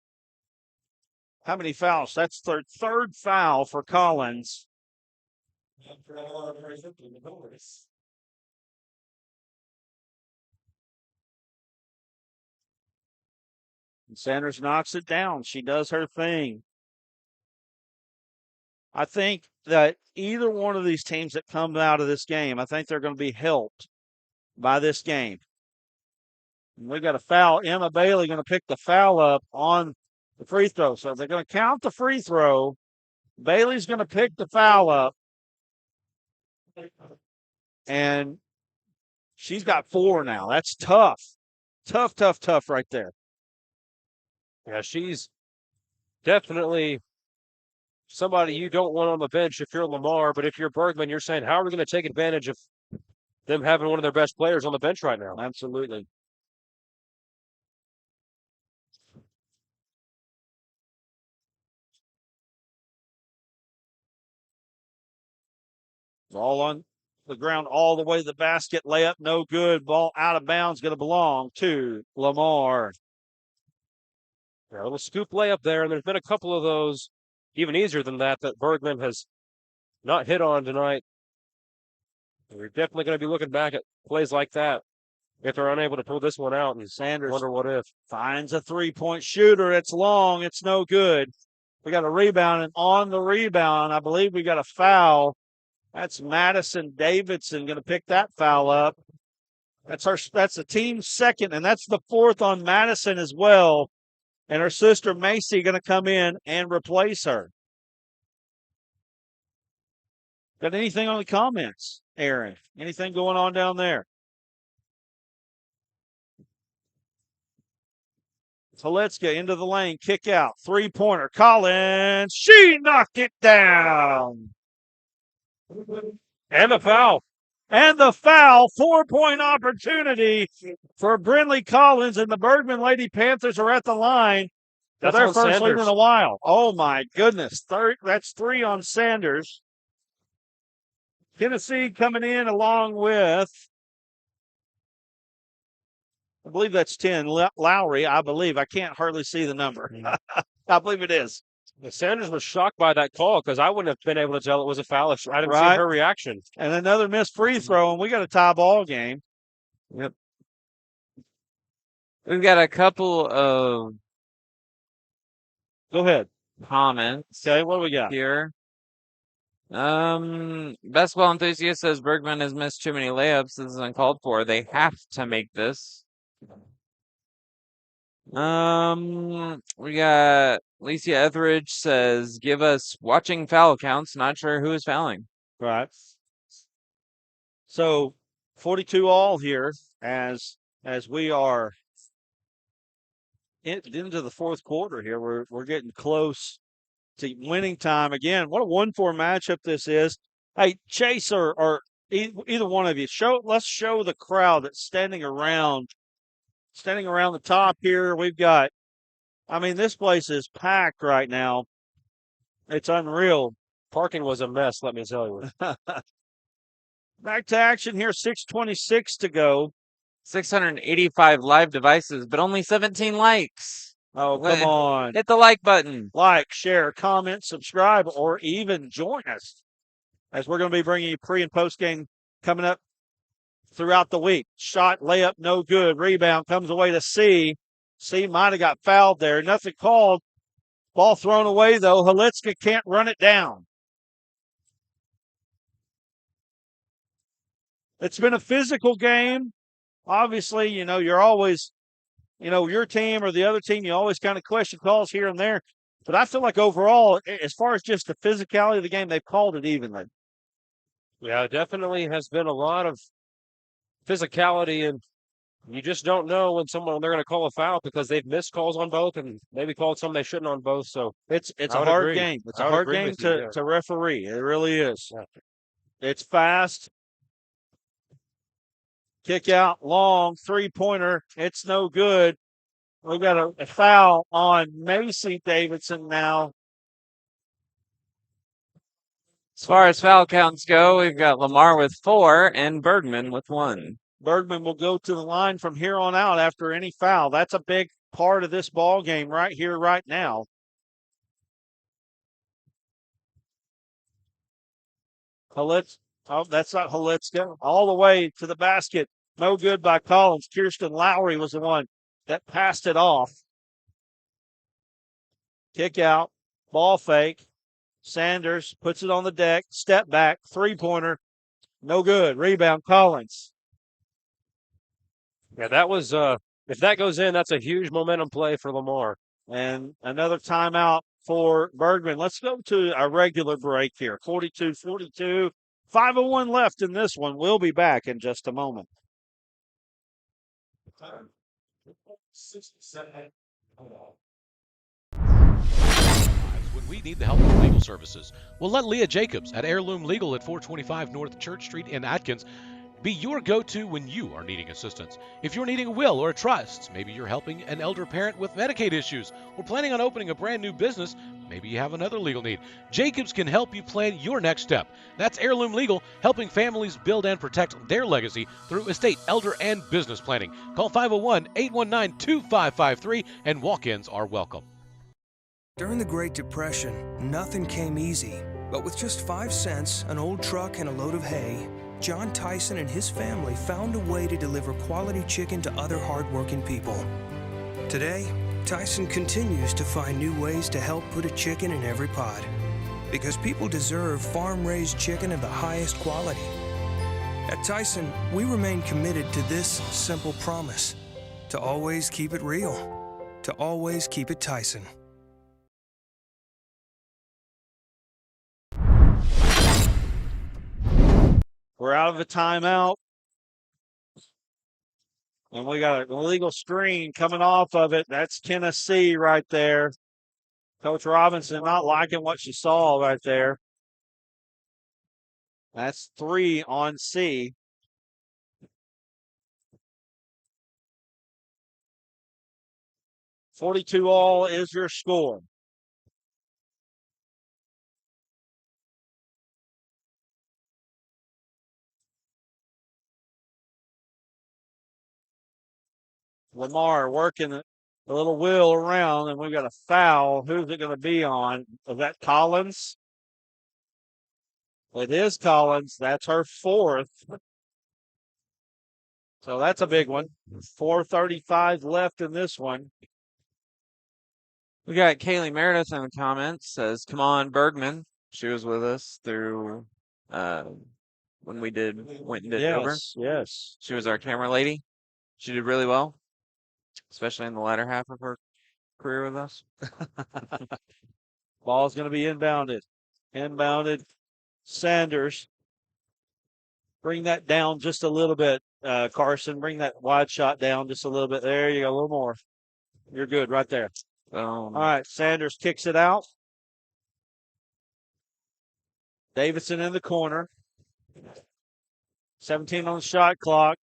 [SPEAKER 2] How many fouls? That's their third foul for Collins. And Sanders knocks it down. She does her thing. I think that either one of these teams that come out of this game, I think they're going to be helped by this game. And we got a foul. Emma Bailey going to pick the foul up on the free throw. So they're going to count the free throw. Bailey's going to pick the foul up. And she's got 4 now. That's tough. Tough right there.
[SPEAKER 3] Yeah, she's definitely somebody you don't want on the bench if you're Lamar, but if you're Bergman, you're saying, how are we going to take advantage of them having one of their best players on the bench right now?
[SPEAKER 2] Absolutely. Ball on the ground all the way to the basket. Layup, no good. Ball out of bounds, going to belong to Lamar.
[SPEAKER 3] Yeah, a little scoop layup there, and there's been a couple of those, even easier than that Bergman has not hit on tonight. We're definitely going to be looking back at plays like that if they're unable to pull this one out. And
[SPEAKER 2] Sanders
[SPEAKER 3] wonder what if.
[SPEAKER 2] Finds a three-point shooter. It's long. It's no good. We got a rebound, and on the rebound, I believe we got a foul. That's Madison Davidson going to pick that foul up. That's the team's second, and that's the fourth on Madison as well. And her sister Macy going to come in and replace her. Got anything on the comments, Aaron? Anything going on down there? Haletska into the lane, kick out, three-pointer. Collins, she knocked it down.
[SPEAKER 3] And the foul.
[SPEAKER 2] And the foul, 4-point opportunity for Brindley Collins, and the Bergman Lady Panthers are at the line.
[SPEAKER 3] That's
[SPEAKER 2] their
[SPEAKER 3] on
[SPEAKER 2] first lead
[SPEAKER 3] Sanders.
[SPEAKER 2] in a while. Oh, my goodness. That's 3 on Sanders. Tennessee coming in along with, I believe that's 10. Lowry, I believe. I can't hardly see the number. I believe it is.
[SPEAKER 3] Sanders was shocked by that call because I wouldn't have been able to tell it was a foul if I didn't see
[SPEAKER 2] Right.
[SPEAKER 3] her reaction.
[SPEAKER 2] And another missed free throw, and we got a tie ball game.
[SPEAKER 1] Yep. We've got a couple of
[SPEAKER 2] Go ahead.
[SPEAKER 1] comments
[SPEAKER 2] Okay, what do we got?
[SPEAKER 1] here. Basketball enthusiast says Bergman has missed too many layups. This is uncalled for. They have to make this. We got Alicia Etheridge says, give us watching foul counts. Not sure who is fouling.
[SPEAKER 2] Right. So 42 all here as we are into the fourth quarter here. We're getting close to winning time again. What a 1-4 matchup this is. Hey, Chase or either one of you, let's show the crowd that's standing around the top here. We've got, I mean, this place is packed right now. It's unreal.
[SPEAKER 3] Parking was a mess, let me tell you.
[SPEAKER 2] Back to action here, 6:26 to go.
[SPEAKER 1] 685 live devices, but only 17 likes.
[SPEAKER 2] Oh, come on.
[SPEAKER 1] Hit the like button.
[SPEAKER 2] Like, share, comment, subscribe, or even join us as we're going to be bringing you pre- and post-game coming up throughout the week. Shot, layup, no good. Rebound comes away to C. C might have got fouled there. Nothing called. Ball thrown away, though. Haletska can't run it down. It's been a physical game. Obviously, you're always, your team or the other team, you always kind of question calls here and there. But I feel like overall, as far as just the physicality of the game, they've called it evenly.
[SPEAKER 3] Yeah, it definitely has been a lot of physicality, and you just don't know when they're going to call a foul because they've missed calls on both and maybe called some they shouldn't on both. So
[SPEAKER 2] it's a
[SPEAKER 3] would
[SPEAKER 2] hard
[SPEAKER 3] agree.
[SPEAKER 2] game. It's
[SPEAKER 3] I
[SPEAKER 2] a
[SPEAKER 3] would
[SPEAKER 2] hard
[SPEAKER 3] agree
[SPEAKER 2] game
[SPEAKER 3] with you there.
[SPEAKER 2] to referee. It really is.
[SPEAKER 3] Yeah.
[SPEAKER 2] It's fast. Kick out, long, three-pointer. It's no good. We've got a foul on Macy Davidson now.
[SPEAKER 1] As far as foul counts go, we've got Lamar with 4 and Bergman with 1.
[SPEAKER 2] Bergman will go to the line from here on out after any foul. That's a big part of this ball game right here, right now. Oh, that's not Haletska. All the way to the basket. No good by Collins. Kirsten Lowry was the one that passed it off. Kick out. Ball fake. Sanders puts it on the deck. Step back. Three-pointer. No good. Rebound, Collins.
[SPEAKER 3] Yeah, that was, if that goes in, that's a huge momentum play for Lamar.
[SPEAKER 2] And another timeout for Bergman. Let's go to a regular break here. 42-42. 5:01 left in this one. We'll be back in just a moment.
[SPEAKER 9] when we need the help of legal services. Well, let Leah Jacobs at Heirloom Legal at 425 North Church Street in Atkins be your go-to when you are needing assistance. If you're needing a will or a trust, maybe you're helping an elder parent with Medicaid issues, or planning on opening a brand new business, maybe you have another legal need. Jacobs can help you plan your next step. That's Heirloom Legal, helping families build and protect their legacy through estate, elder, and business planning. Call 501-819-2553, and walk-ins are welcome.
[SPEAKER 10] During the Great Depression, nothing came easy. But with just 5 cents, an old truck, and a load of hay, John Tyson and his family found a way to deliver quality chicken to other hardworking people. Today, Tyson continues to find new ways to help put a chicken in every pot. Because people deserve farm-raised chicken of the highest quality. At Tyson, we remain committed to this simple promise: to always keep it real, to always keep it Tyson.
[SPEAKER 2] We're out of a timeout. And we got an illegal screen coming off of it. That's Tennessee right there. Coach Robinson not liking what she saw right there. That's 3 on C. $42 is your score. Lamar working the little wheel around, and we've got a foul. Who's it going to be on? Is that Collins? It is Collins. That's her 4th. So that's a big one. 4:35 left in this one.
[SPEAKER 1] We got Kaylee Meredith in the comments, says, come on, Bergman. She was with us through when we went and did Dover.
[SPEAKER 2] Yes.
[SPEAKER 1] She was our camera lady. She did really well, especially in the latter half of her career with us.
[SPEAKER 2] Ball's going to be inbounded. Inbounded. Sanders. Bring that down just a little bit, Carson. Bring that wide shot down just a little bit. There you go, a little more. You're good right there. All right, Sanders kicks it out. Davidson in the corner. 17 on the shot clock.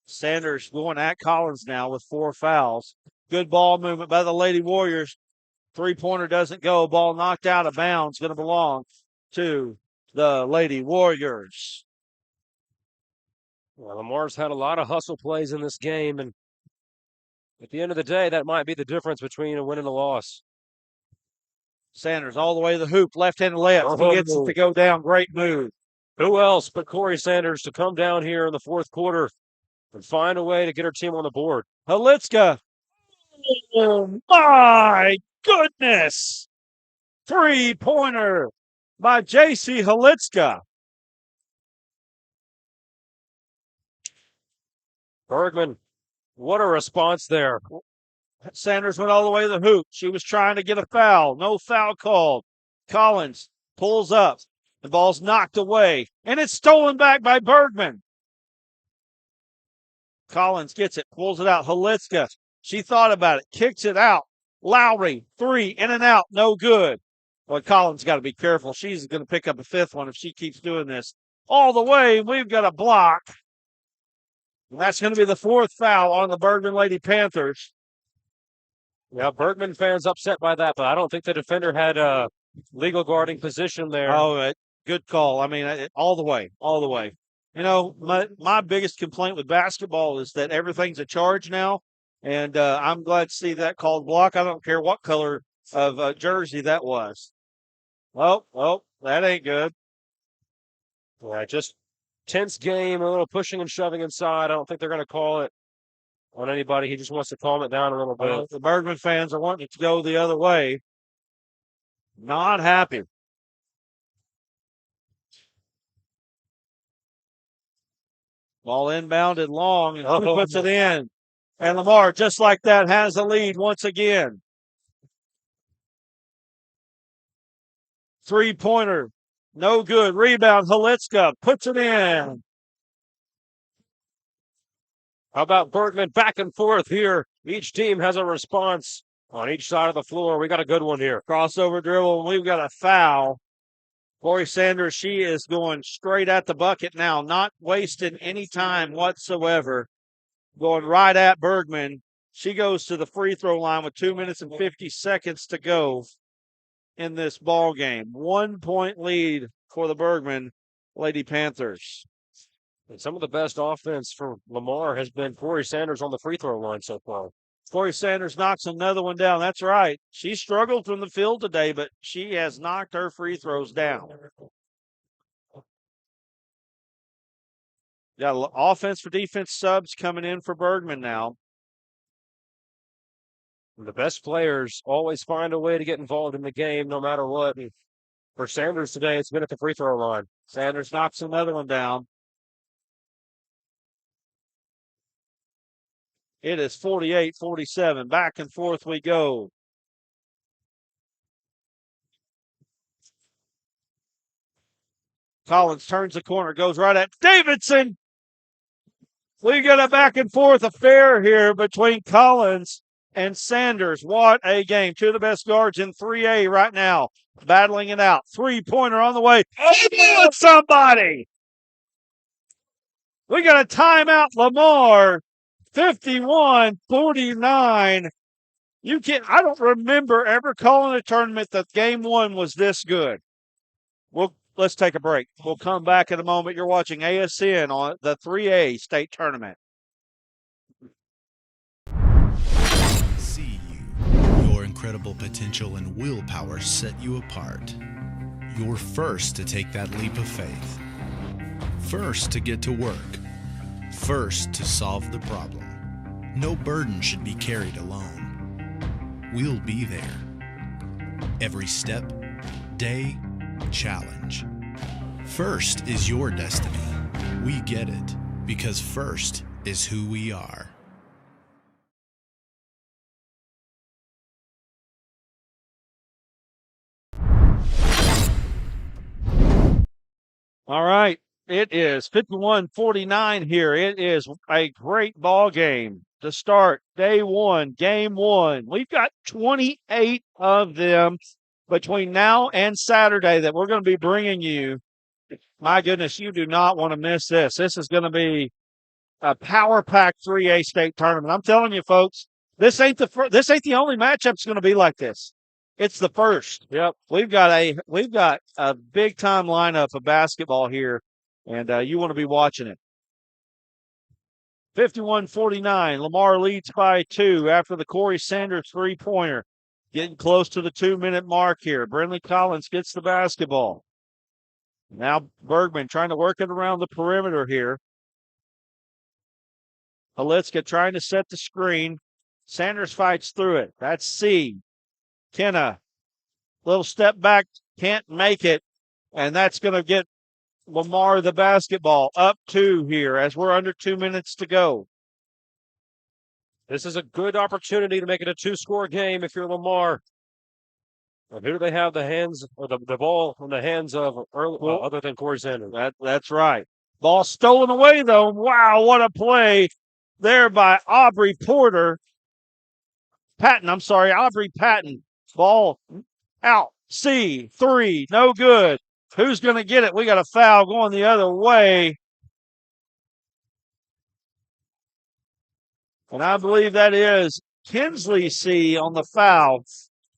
[SPEAKER 2] Sanders going at Collins now with 4 fouls. Good ball movement by the Lady Warriors. 3-pointer doesn't go. Ball knocked out of bounds. Going to belong to the Lady Warriors.
[SPEAKER 3] Well, Lamar's had a lot of hustle plays in this game, and at the end of the day, that might be the difference between a win and a loss.
[SPEAKER 2] Sanders all the way to the hoop, left-handed layup. He gets it to go down. Great move.
[SPEAKER 3] Who else but Corey Sanders to come down here in the 4th quarter and find a way to get her team on the board?
[SPEAKER 2] Halitska. Oh, my goodness. 3-pointer by J.C. Halitska.
[SPEAKER 3] Bergman, what a response there.
[SPEAKER 2] Sanders went all the way to the hoop. She was trying to get a foul. No foul called. Collins pulls up. The ball's knocked away, and it's stolen back by Bergman. Collins gets it, pulls it out. Halitska, she thought about it, kicks it out. Lowry, 3, in and out, no good. Well, Collins got to be careful. She's going to pick up a 5th one if she keeps doing this. All the way, we've got a block. And that's going to be the 4th foul on the Bergman Lady Panthers.
[SPEAKER 3] Yeah, Bergman fans upset by that, but I don't think the defender had a legal guarding position there.
[SPEAKER 2] Oh, good call. I mean, all the way. You know, my biggest complaint with basketball is that everything's a charge now, and I'm glad to see that called block. I don't care what color of jersey that was. Oh, that ain't good.
[SPEAKER 3] Yeah, just tense game, a little pushing and shoving inside. I don't think they're going to call it on anybody. He just wants to calm it down a little bit.
[SPEAKER 2] The Bergman fans are wanting it to go the other way. Not happy. Ball inbounded long, and who puts it in? And Lamar, just like that, has the lead once again. 3-pointer, no good. Rebound, Halitska puts it in.
[SPEAKER 3] How about Bergman back and forth here? Each team has a response. On each side of the floor, we got a good one here.
[SPEAKER 2] Crossover dribble, and we've got a foul. Corey Sanders, she is going straight at the bucket now, not wasting any time whatsoever. Going right at Bergman. She goes to the free throw line with 2 minutes and 50 seconds to go in this ball game. 1 point lead for the Bergman Lady Panthers.
[SPEAKER 3] And some of the best offense for Lamar has been Corey Sanders on the free throw line so far.
[SPEAKER 2] Corey Sanders knocks another one down. That's right. She struggled from the field today, but she has knocked her free throws down. Got offense for defense subs coming in for Bergman now.
[SPEAKER 3] The best players always find a way to get involved in the game no matter what. And for Sanders today, it's been at the free throw line.
[SPEAKER 2] Sanders knocks another one down. It is 48-47. Back and forth we go. Collins turns the corner, goes right at Davidson. We got a back and forth affair here between Collins and Sanders. What a game. Two of the best guards in 3A right now, battling it out. Three-pointer on the way. Oh, somebody! We got a timeout, Lamar. 51-49. I don't remember ever calling a tournament that game one was this good. Let's take a break. We'll come back in a moment. You're watching ASN on the 3A state tournament.
[SPEAKER 4] See you. Your incredible potential and willpower set you apart. You're first to take that leap of faith. First to get to work. First to solve the problem. No burden should be carried alone. We'll be there. Every step, day, challenge. First is your destiny. We get it because first is who we are.
[SPEAKER 2] All right. It is 51-49 here. It is a great ball game to start day one, game one. We've got 28 of them between now and Saturday that we're going to be bringing you. My goodness, you do not want to miss this. This is going to be a power-packed 3A state tournament. I'm telling you, folks, this ain't the only matchup that's going to be like this. It's the first.
[SPEAKER 3] Yep.
[SPEAKER 2] We've got a big-time lineup of basketball here. And you want to be watching it. 51-49. Lamar leads by 2 after the Corey Sanders three-pointer. Getting close to the 2-minute mark here. Brenley Collins gets the basketball. Now Bergman trying to work it around the perimeter here. Halitska trying to set the screen. Sanders fights through it. That's C. Kenna. Little step back. Can't make it. And that's going to get Lamar the basketball. Up 2 here as we're under 2 minutes to go.
[SPEAKER 3] This is a good opportunity to make it a two-score game if you're Lamar. And who do they have the ball in the hands of other than Corey Sanders?
[SPEAKER 2] That's right. Ball stolen away, though. Wow, what a play there by Aubrey Patton. Ball out. C3, no good. Who's going to get it? We got a foul going the other way. And I believe that is Kinsley C on the foul.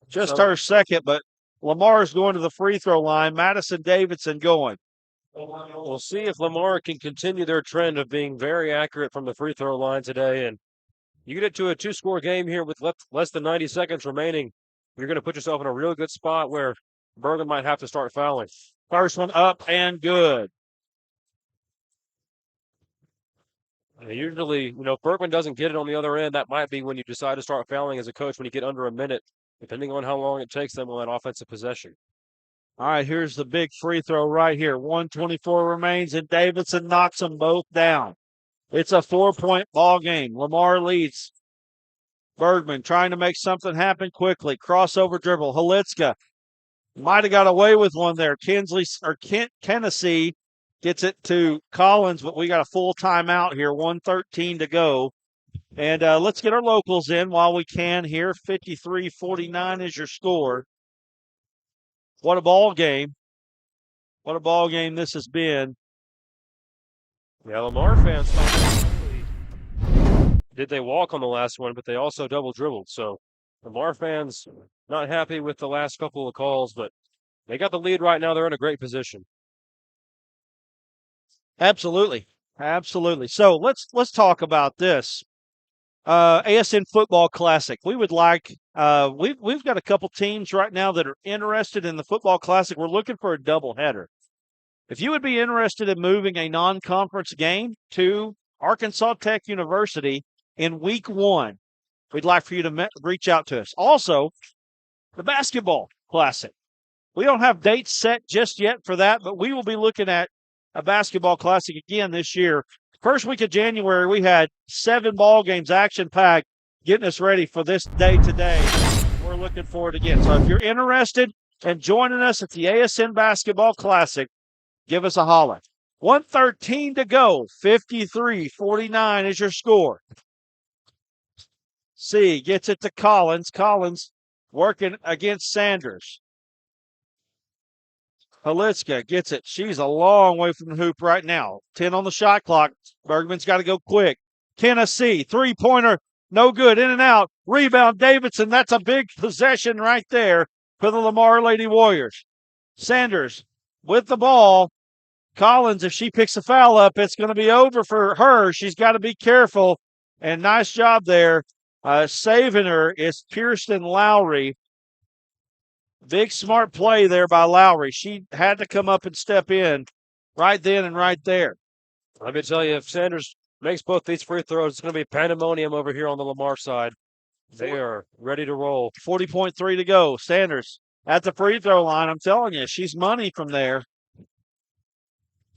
[SPEAKER 2] Just her second, but Lamar's going to the free throw line. Madison Davidson going.
[SPEAKER 3] We'll see if Lamar can continue their trend of being very accurate from the free throw line today. And you get it to a two-score game here with less than 90 seconds remaining. You're going to put yourself in a real good spot where Bergen might have to start fouling.
[SPEAKER 2] First one up and good.
[SPEAKER 3] Usually, if Bergman doesn't get it on the other end, that might be when you decide to start fouling as a coach when you get under a minute, depending on how long it takes them on that offensive possession.
[SPEAKER 2] All right, here's the big free throw right here. 1:24 remains, and Davidson knocks them both down. It's a 4-point ball game. Lamar leads. Bergman trying to make something happen quickly. Crossover dribble. Halitska might have got away with one there. Tennessee gets it to Collins, but we got a full timeout here. 1:13 to go And let's get our locals in while we can here. 53-49 is your score. What a ball game. What a ball game this has been.
[SPEAKER 3] Yeah, Lamar fans did they walk on the last one, but they also double dribbled. So Lamar fans not happy with the last couple of calls, but they got the lead right now. They're in a great position.
[SPEAKER 2] Absolutely. Absolutely. So let's talk about this. ASN Football Classic. We would like we've got a couple teams right now that are interested in the Football Classic. We're looking for a doubleheader. If you would be interested in moving a non-conference game to Arkansas Tech University in week 1, we'd like for you to reach out to us. Also, the Basketball Classic. We don't have dates set just yet for that, but we will be looking at a Basketball Classic again this year. First week of January, we had 7 ball games, action-packed, getting us ready for this day today. We're looking forward again. So if you're interested in joining us at the ASN Basketball Classic, give us a holler. 1:13 to go. 53-49 is your score. C gets it to Collins. Collins working against Sanders. Halitska gets it. She's a long way from the hoop right now. 10 on the shot clock. Bergman's got to go quick. Tennessee, three-pointer, no good. In and out. Rebound, Davidson. That's a big possession right there for the Lamar Lady Warriors. Sanders with the ball. Collins, if she picks a foul up, it's going to be over for her. She's got to be careful. And nice job there. Saving her is Kirsten Lowry. Big smart play there by Lowry. She had to come up and step in right then and right there.
[SPEAKER 3] Let me tell you, if Sanders makes both these free throws, it's going to be pandemonium over here on the Lamar side. They are ready to roll.
[SPEAKER 2] 40.3 to go. Sanders at the free throw line. I'm telling you, she's money from there.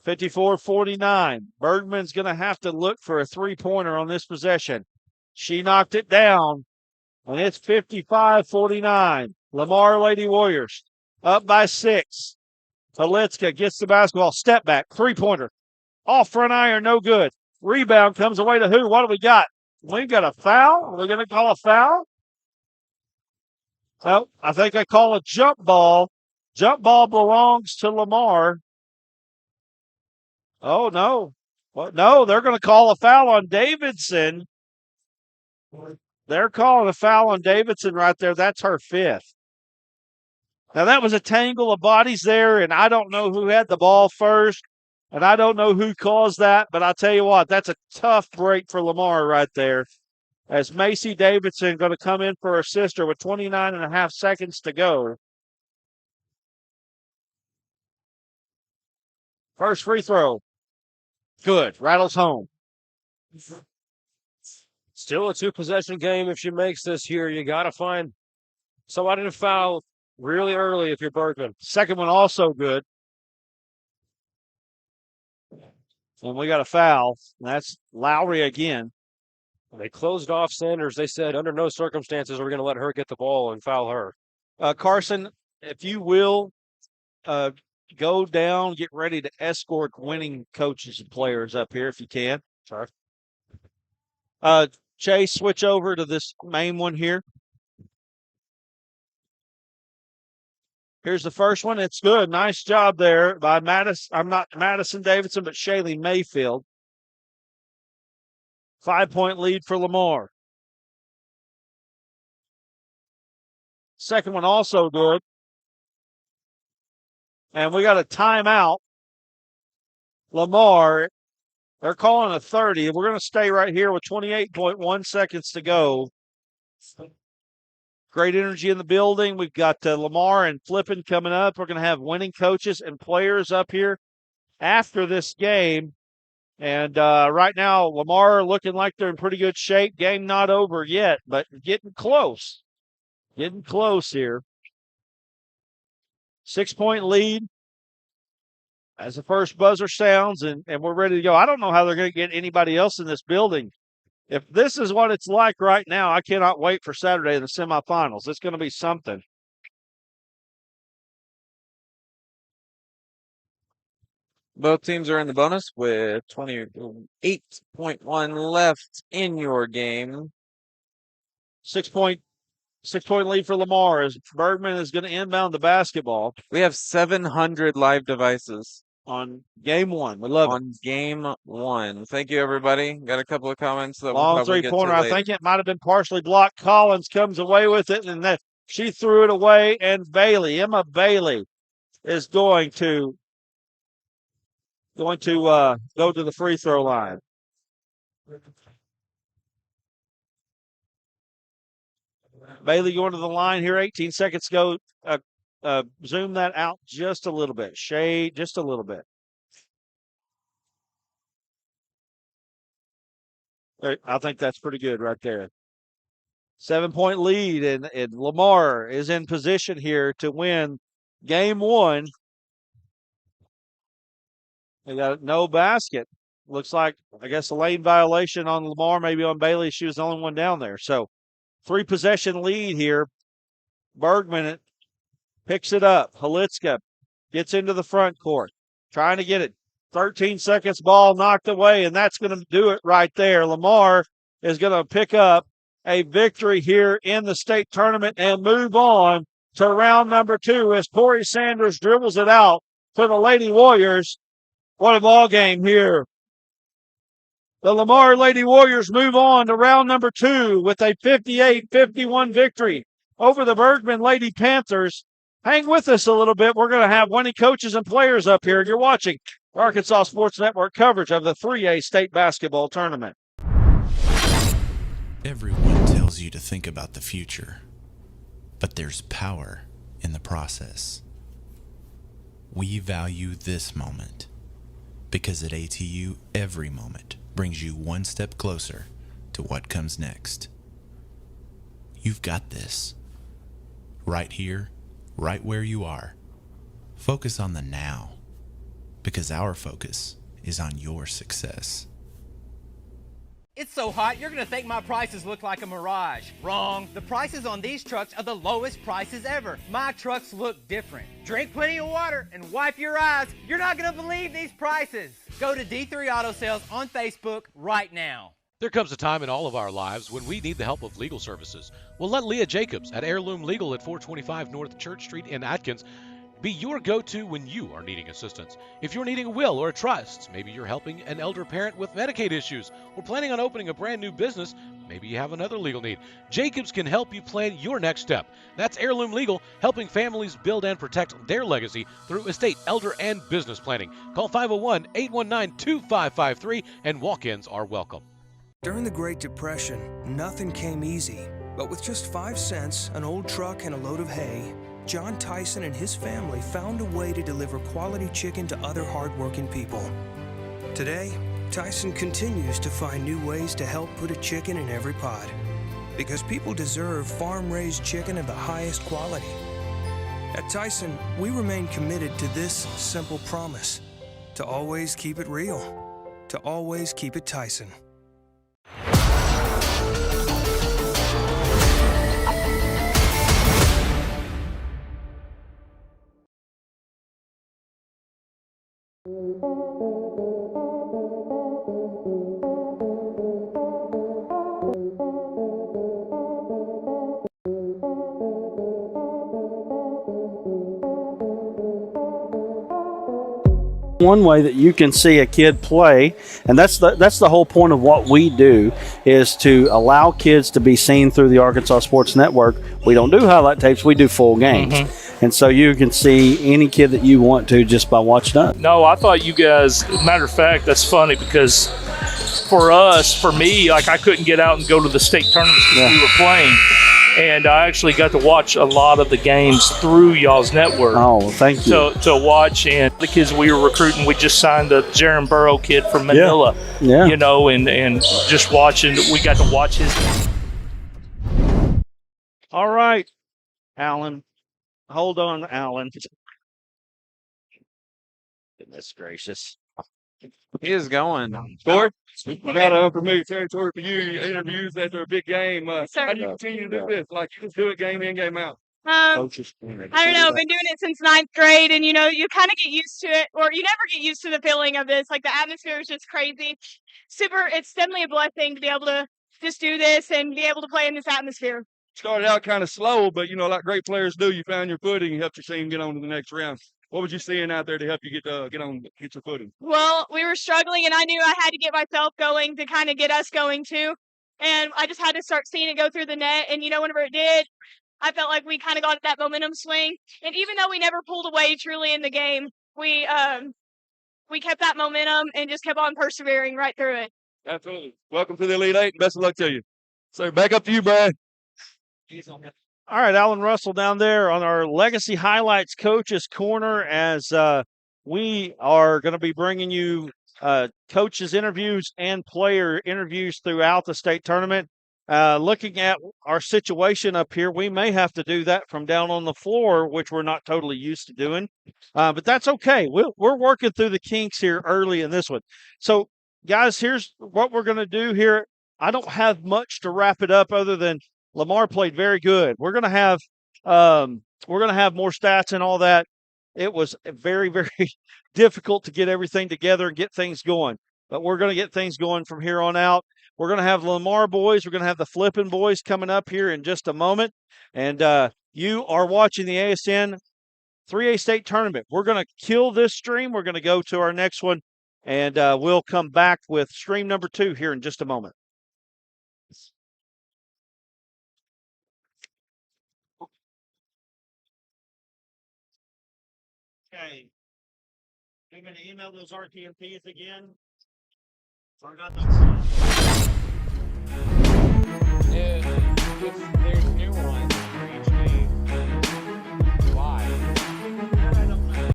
[SPEAKER 2] 54-49. Bergman's going to have to look for a three-pointer on this possession. She knocked it down, and it's 55-49. Lamar Lady Warriors up by 6. Halitska gets the basketball. Step back. Three-pointer. Off front iron. No good. Rebound comes away to who? What do we got? We've got a foul. Are we going to call a foul? No, I think I call a jump ball. Jump ball belongs to Lamar. Oh, no. Well, no, they're going to call a foul on Davidson. They're calling a foul on Davidson right there. That's her 5th. Now, that was a tangle of bodies there, and I don't know who had the ball first, and I don't know who caused that, but I'll tell you what, that's a tough break for Lamar right there. As Macy Davidson going to come in for her sister with 29.5 seconds to go. First free throw. Good. Rattles home.
[SPEAKER 3] Still a 2-possession game. If she makes this here, you got to find somebody to foul really early if you're Bergman.
[SPEAKER 2] Second one also good. And we got a foul. That's Lowry again.
[SPEAKER 3] They closed off Sanders. They said under no circumstances are we going to let her get the ball and foul her.
[SPEAKER 2] Carson, if you will, go down, get ready to escort winning coaches and players up here if you can.
[SPEAKER 3] Sorry.
[SPEAKER 2] Chase, switch over to this main one here. Here's the first one. It's good. Nice job there by Madison. I'm not Madison Davidson, but Shaylee Mayfield. 5-point lead for Lamar. Second one also good. And we got a timeout. Lamar, they're calling a 30. We're going to stay right here with 28.1 seconds to go. Great energy in the building. We've got Lamar and Flippin coming up. We're going to have winning coaches and players up here after this game. And right now, Lamar looking like they're in pretty good shape. Game not over yet, but getting close. Getting close here. 6-point lead as the first buzzer sounds, and we're ready to go. I don't know how they're going to get anybody else in this building. If this is what it's like right now, I cannot wait for Saturday in the semifinals. It's going to be something.
[SPEAKER 1] Both teams are in the bonus with 28.1 left in your game.
[SPEAKER 2] 6-point lead for Lamar as Bergman is going to inbound the basketball.
[SPEAKER 1] We have 700 live devices
[SPEAKER 2] on game one. We love it.
[SPEAKER 1] On game one. Thank you, everybody. Got a couple of comments that we'll
[SPEAKER 2] Long
[SPEAKER 1] probably get to
[SPEAKER 2] three-pointer. I
[SPEAKER 1] later.
[SPEAKER 2] think it might have been partially blocked. Collins comes away with it, and that she threw it away. And Emma Bailey, is going to go to the free throw line. Bailey going to the line here. 18 seconds go. Zoom that out just a little bit. Shade just a little bit. I think that's pretty good right there. 7-point lead, and Lamar is in position here to win game one. They got no basket. Looks like, I guess, a lane violation on Lamar, maybe on Bailey. She was the only one down there. So 3-possession lead here. Bergman picks it up. Halitska gets into the front court, trying to get it. 13 seconds, ball knocked away, and that's going to do it right there. Lamar is going to pick up a victory here in the state tournament and move on to round number 2 as Corey Sanders dribbles it out for the Lady Warriors. What a ball game here. The Lamar Lady Warriors move on to round number 2 with a 58-51 victory over the Bergman Lady Panthers. Hang with us a little bit. We're going to have winning coaches and players up here. You're watching Arkansas Sports Network coverage of the 3A state basketball tournament.
[SPEAKER 4] Everyone tells you to think about the future, but there's power in the process. We value this moment because at ATU, every moment brings you one step closer to what comes next. You've got this. Right here, right where you are. Focus on the now, because our focus is on your success.
[SPEAKER 5] It's so hot, you're going to think my prices look like a mirage. Wrong. The prices on these trucks are the lowest prices ever. My trucks look different. Drink plenty of water and wipe your eyes. You're not going to believe these prices. Go to D3 Auto Sales on Facebook right now.
[SPEAKER 9] There comes a time in all of our lives when we need the help of legal services. Well, let Leah Jacobs at Heirloom Legal at 425 North Church Street in Atkins be your go-to when you are needing assistance. If you're needing a will or a trust, maybe you're helping an elder parent with Medicaid issues, or planning on opening a brand new business, maybe you have another legal need. Jacobs can help you plan your next step. That's Heirloom Legal, helping families build and protect their legacy through estate, elder, and business planning. Call 501-819-2553, and walk-ins are welcome.
[SPEAKER 10] During the Great Depression, nothing came easy. But with just 5 cents, an old truck, and a load of hay, John Tyson and his family found a way to deliver quality chicken to other hardworking people. Today, Tyson continues to find new ways to help put a chicken in every pot. Because people deserve farm-raised chicken of the highest quality. At Tyson, we remain committed to this simple promise: to always keep it real, to always keep it Tyson.
[SPEAKER 2] One way that you can see a kid play, and that's the whole point of what we do, is to allow kids to be seen through the Arkansas Sports Network. We don't do highlight tapes, we do full games. And so you can see any kid that you want to just by watching us.
[SPEAKER 11] No, I thought you guys, matter of fact, that's funny because for me, like I couldn't get out and go to the state tournaments because we were playing. And I actually got to watch a lot of the games through y'all's network.
[SPEAKER 2] Oh, thank you.
[SPEAKER 11] To watch, and the kids we were recruiting, we just signed the Jaron Burrow kid from Manila.
[SPEAKER 2] Yeah.
[SPEAKER 11] You know, and just watching, we got to watch his.
[SPEAKER 2] All right, Alan. Hold on, Alan. Goodness gracious.
[SPEAKER 1] He is going.
[SPEAKER 6] Gord, we got unfamiliar territory for you. Interviews after a big game. How do you continue to do this? Like, you just do it game in, game out.
[SPEAKER 12] I don't know. I've been doing it since 9th grade, and you kind of get used to it, or you never get used to the feeling of this. Like the atmosphere is just crazy. It's definitely a blessing to be able to just do this and be able to play in this atmosphere.
[SPEAKER 6] Started out kind of slow, but like great players do, you found your footing, you helped your team get on to the next round. What was you seeing out there to help you get your footing?
[SPEAKER 12] Well, we were struggling, and I knew I had to get myself going to kind of get us going too. And I just had to start seeing it go through the net. And whenever it did, I felt like we kind of got that momentum swing. And even though we never pulled away truly in the game, we kept that momentum and just kept on persevering right through it.
[SPEAKER 6] Absolutely. Welcome to the Elite Eight. Best of luck to you. So back up to you, Brad.
[SPEAKER 2] All right, Alan Russell down there on our Legacy Highlights Coaches Corner as we are going to be bringing you coaches interviews and player interviews throughout the state tournament. Looking at our situation up here, we may have to do that from down on the floor, which we're not totally used to doing. But that's okay. We're working through the kinks here early in this one. So, guys, here's what we're going to do here. I don't have much to wrap it up other than Lamar played very good. We're going to have more stats and all that. It was very, very difficult to get everything together and get things going. But we're going to get things going from here on out. We're going to have Lamar boys. We're going to have the Flippin' boys coming up here in just a moment. And you are watching the ASN 3A State Tournament. We're going to kill this stream. We're going to go to our next one, and we'll come back with stream number 2 here in just a moment. Okay. You're going to email those RTMPs again? Forgot those.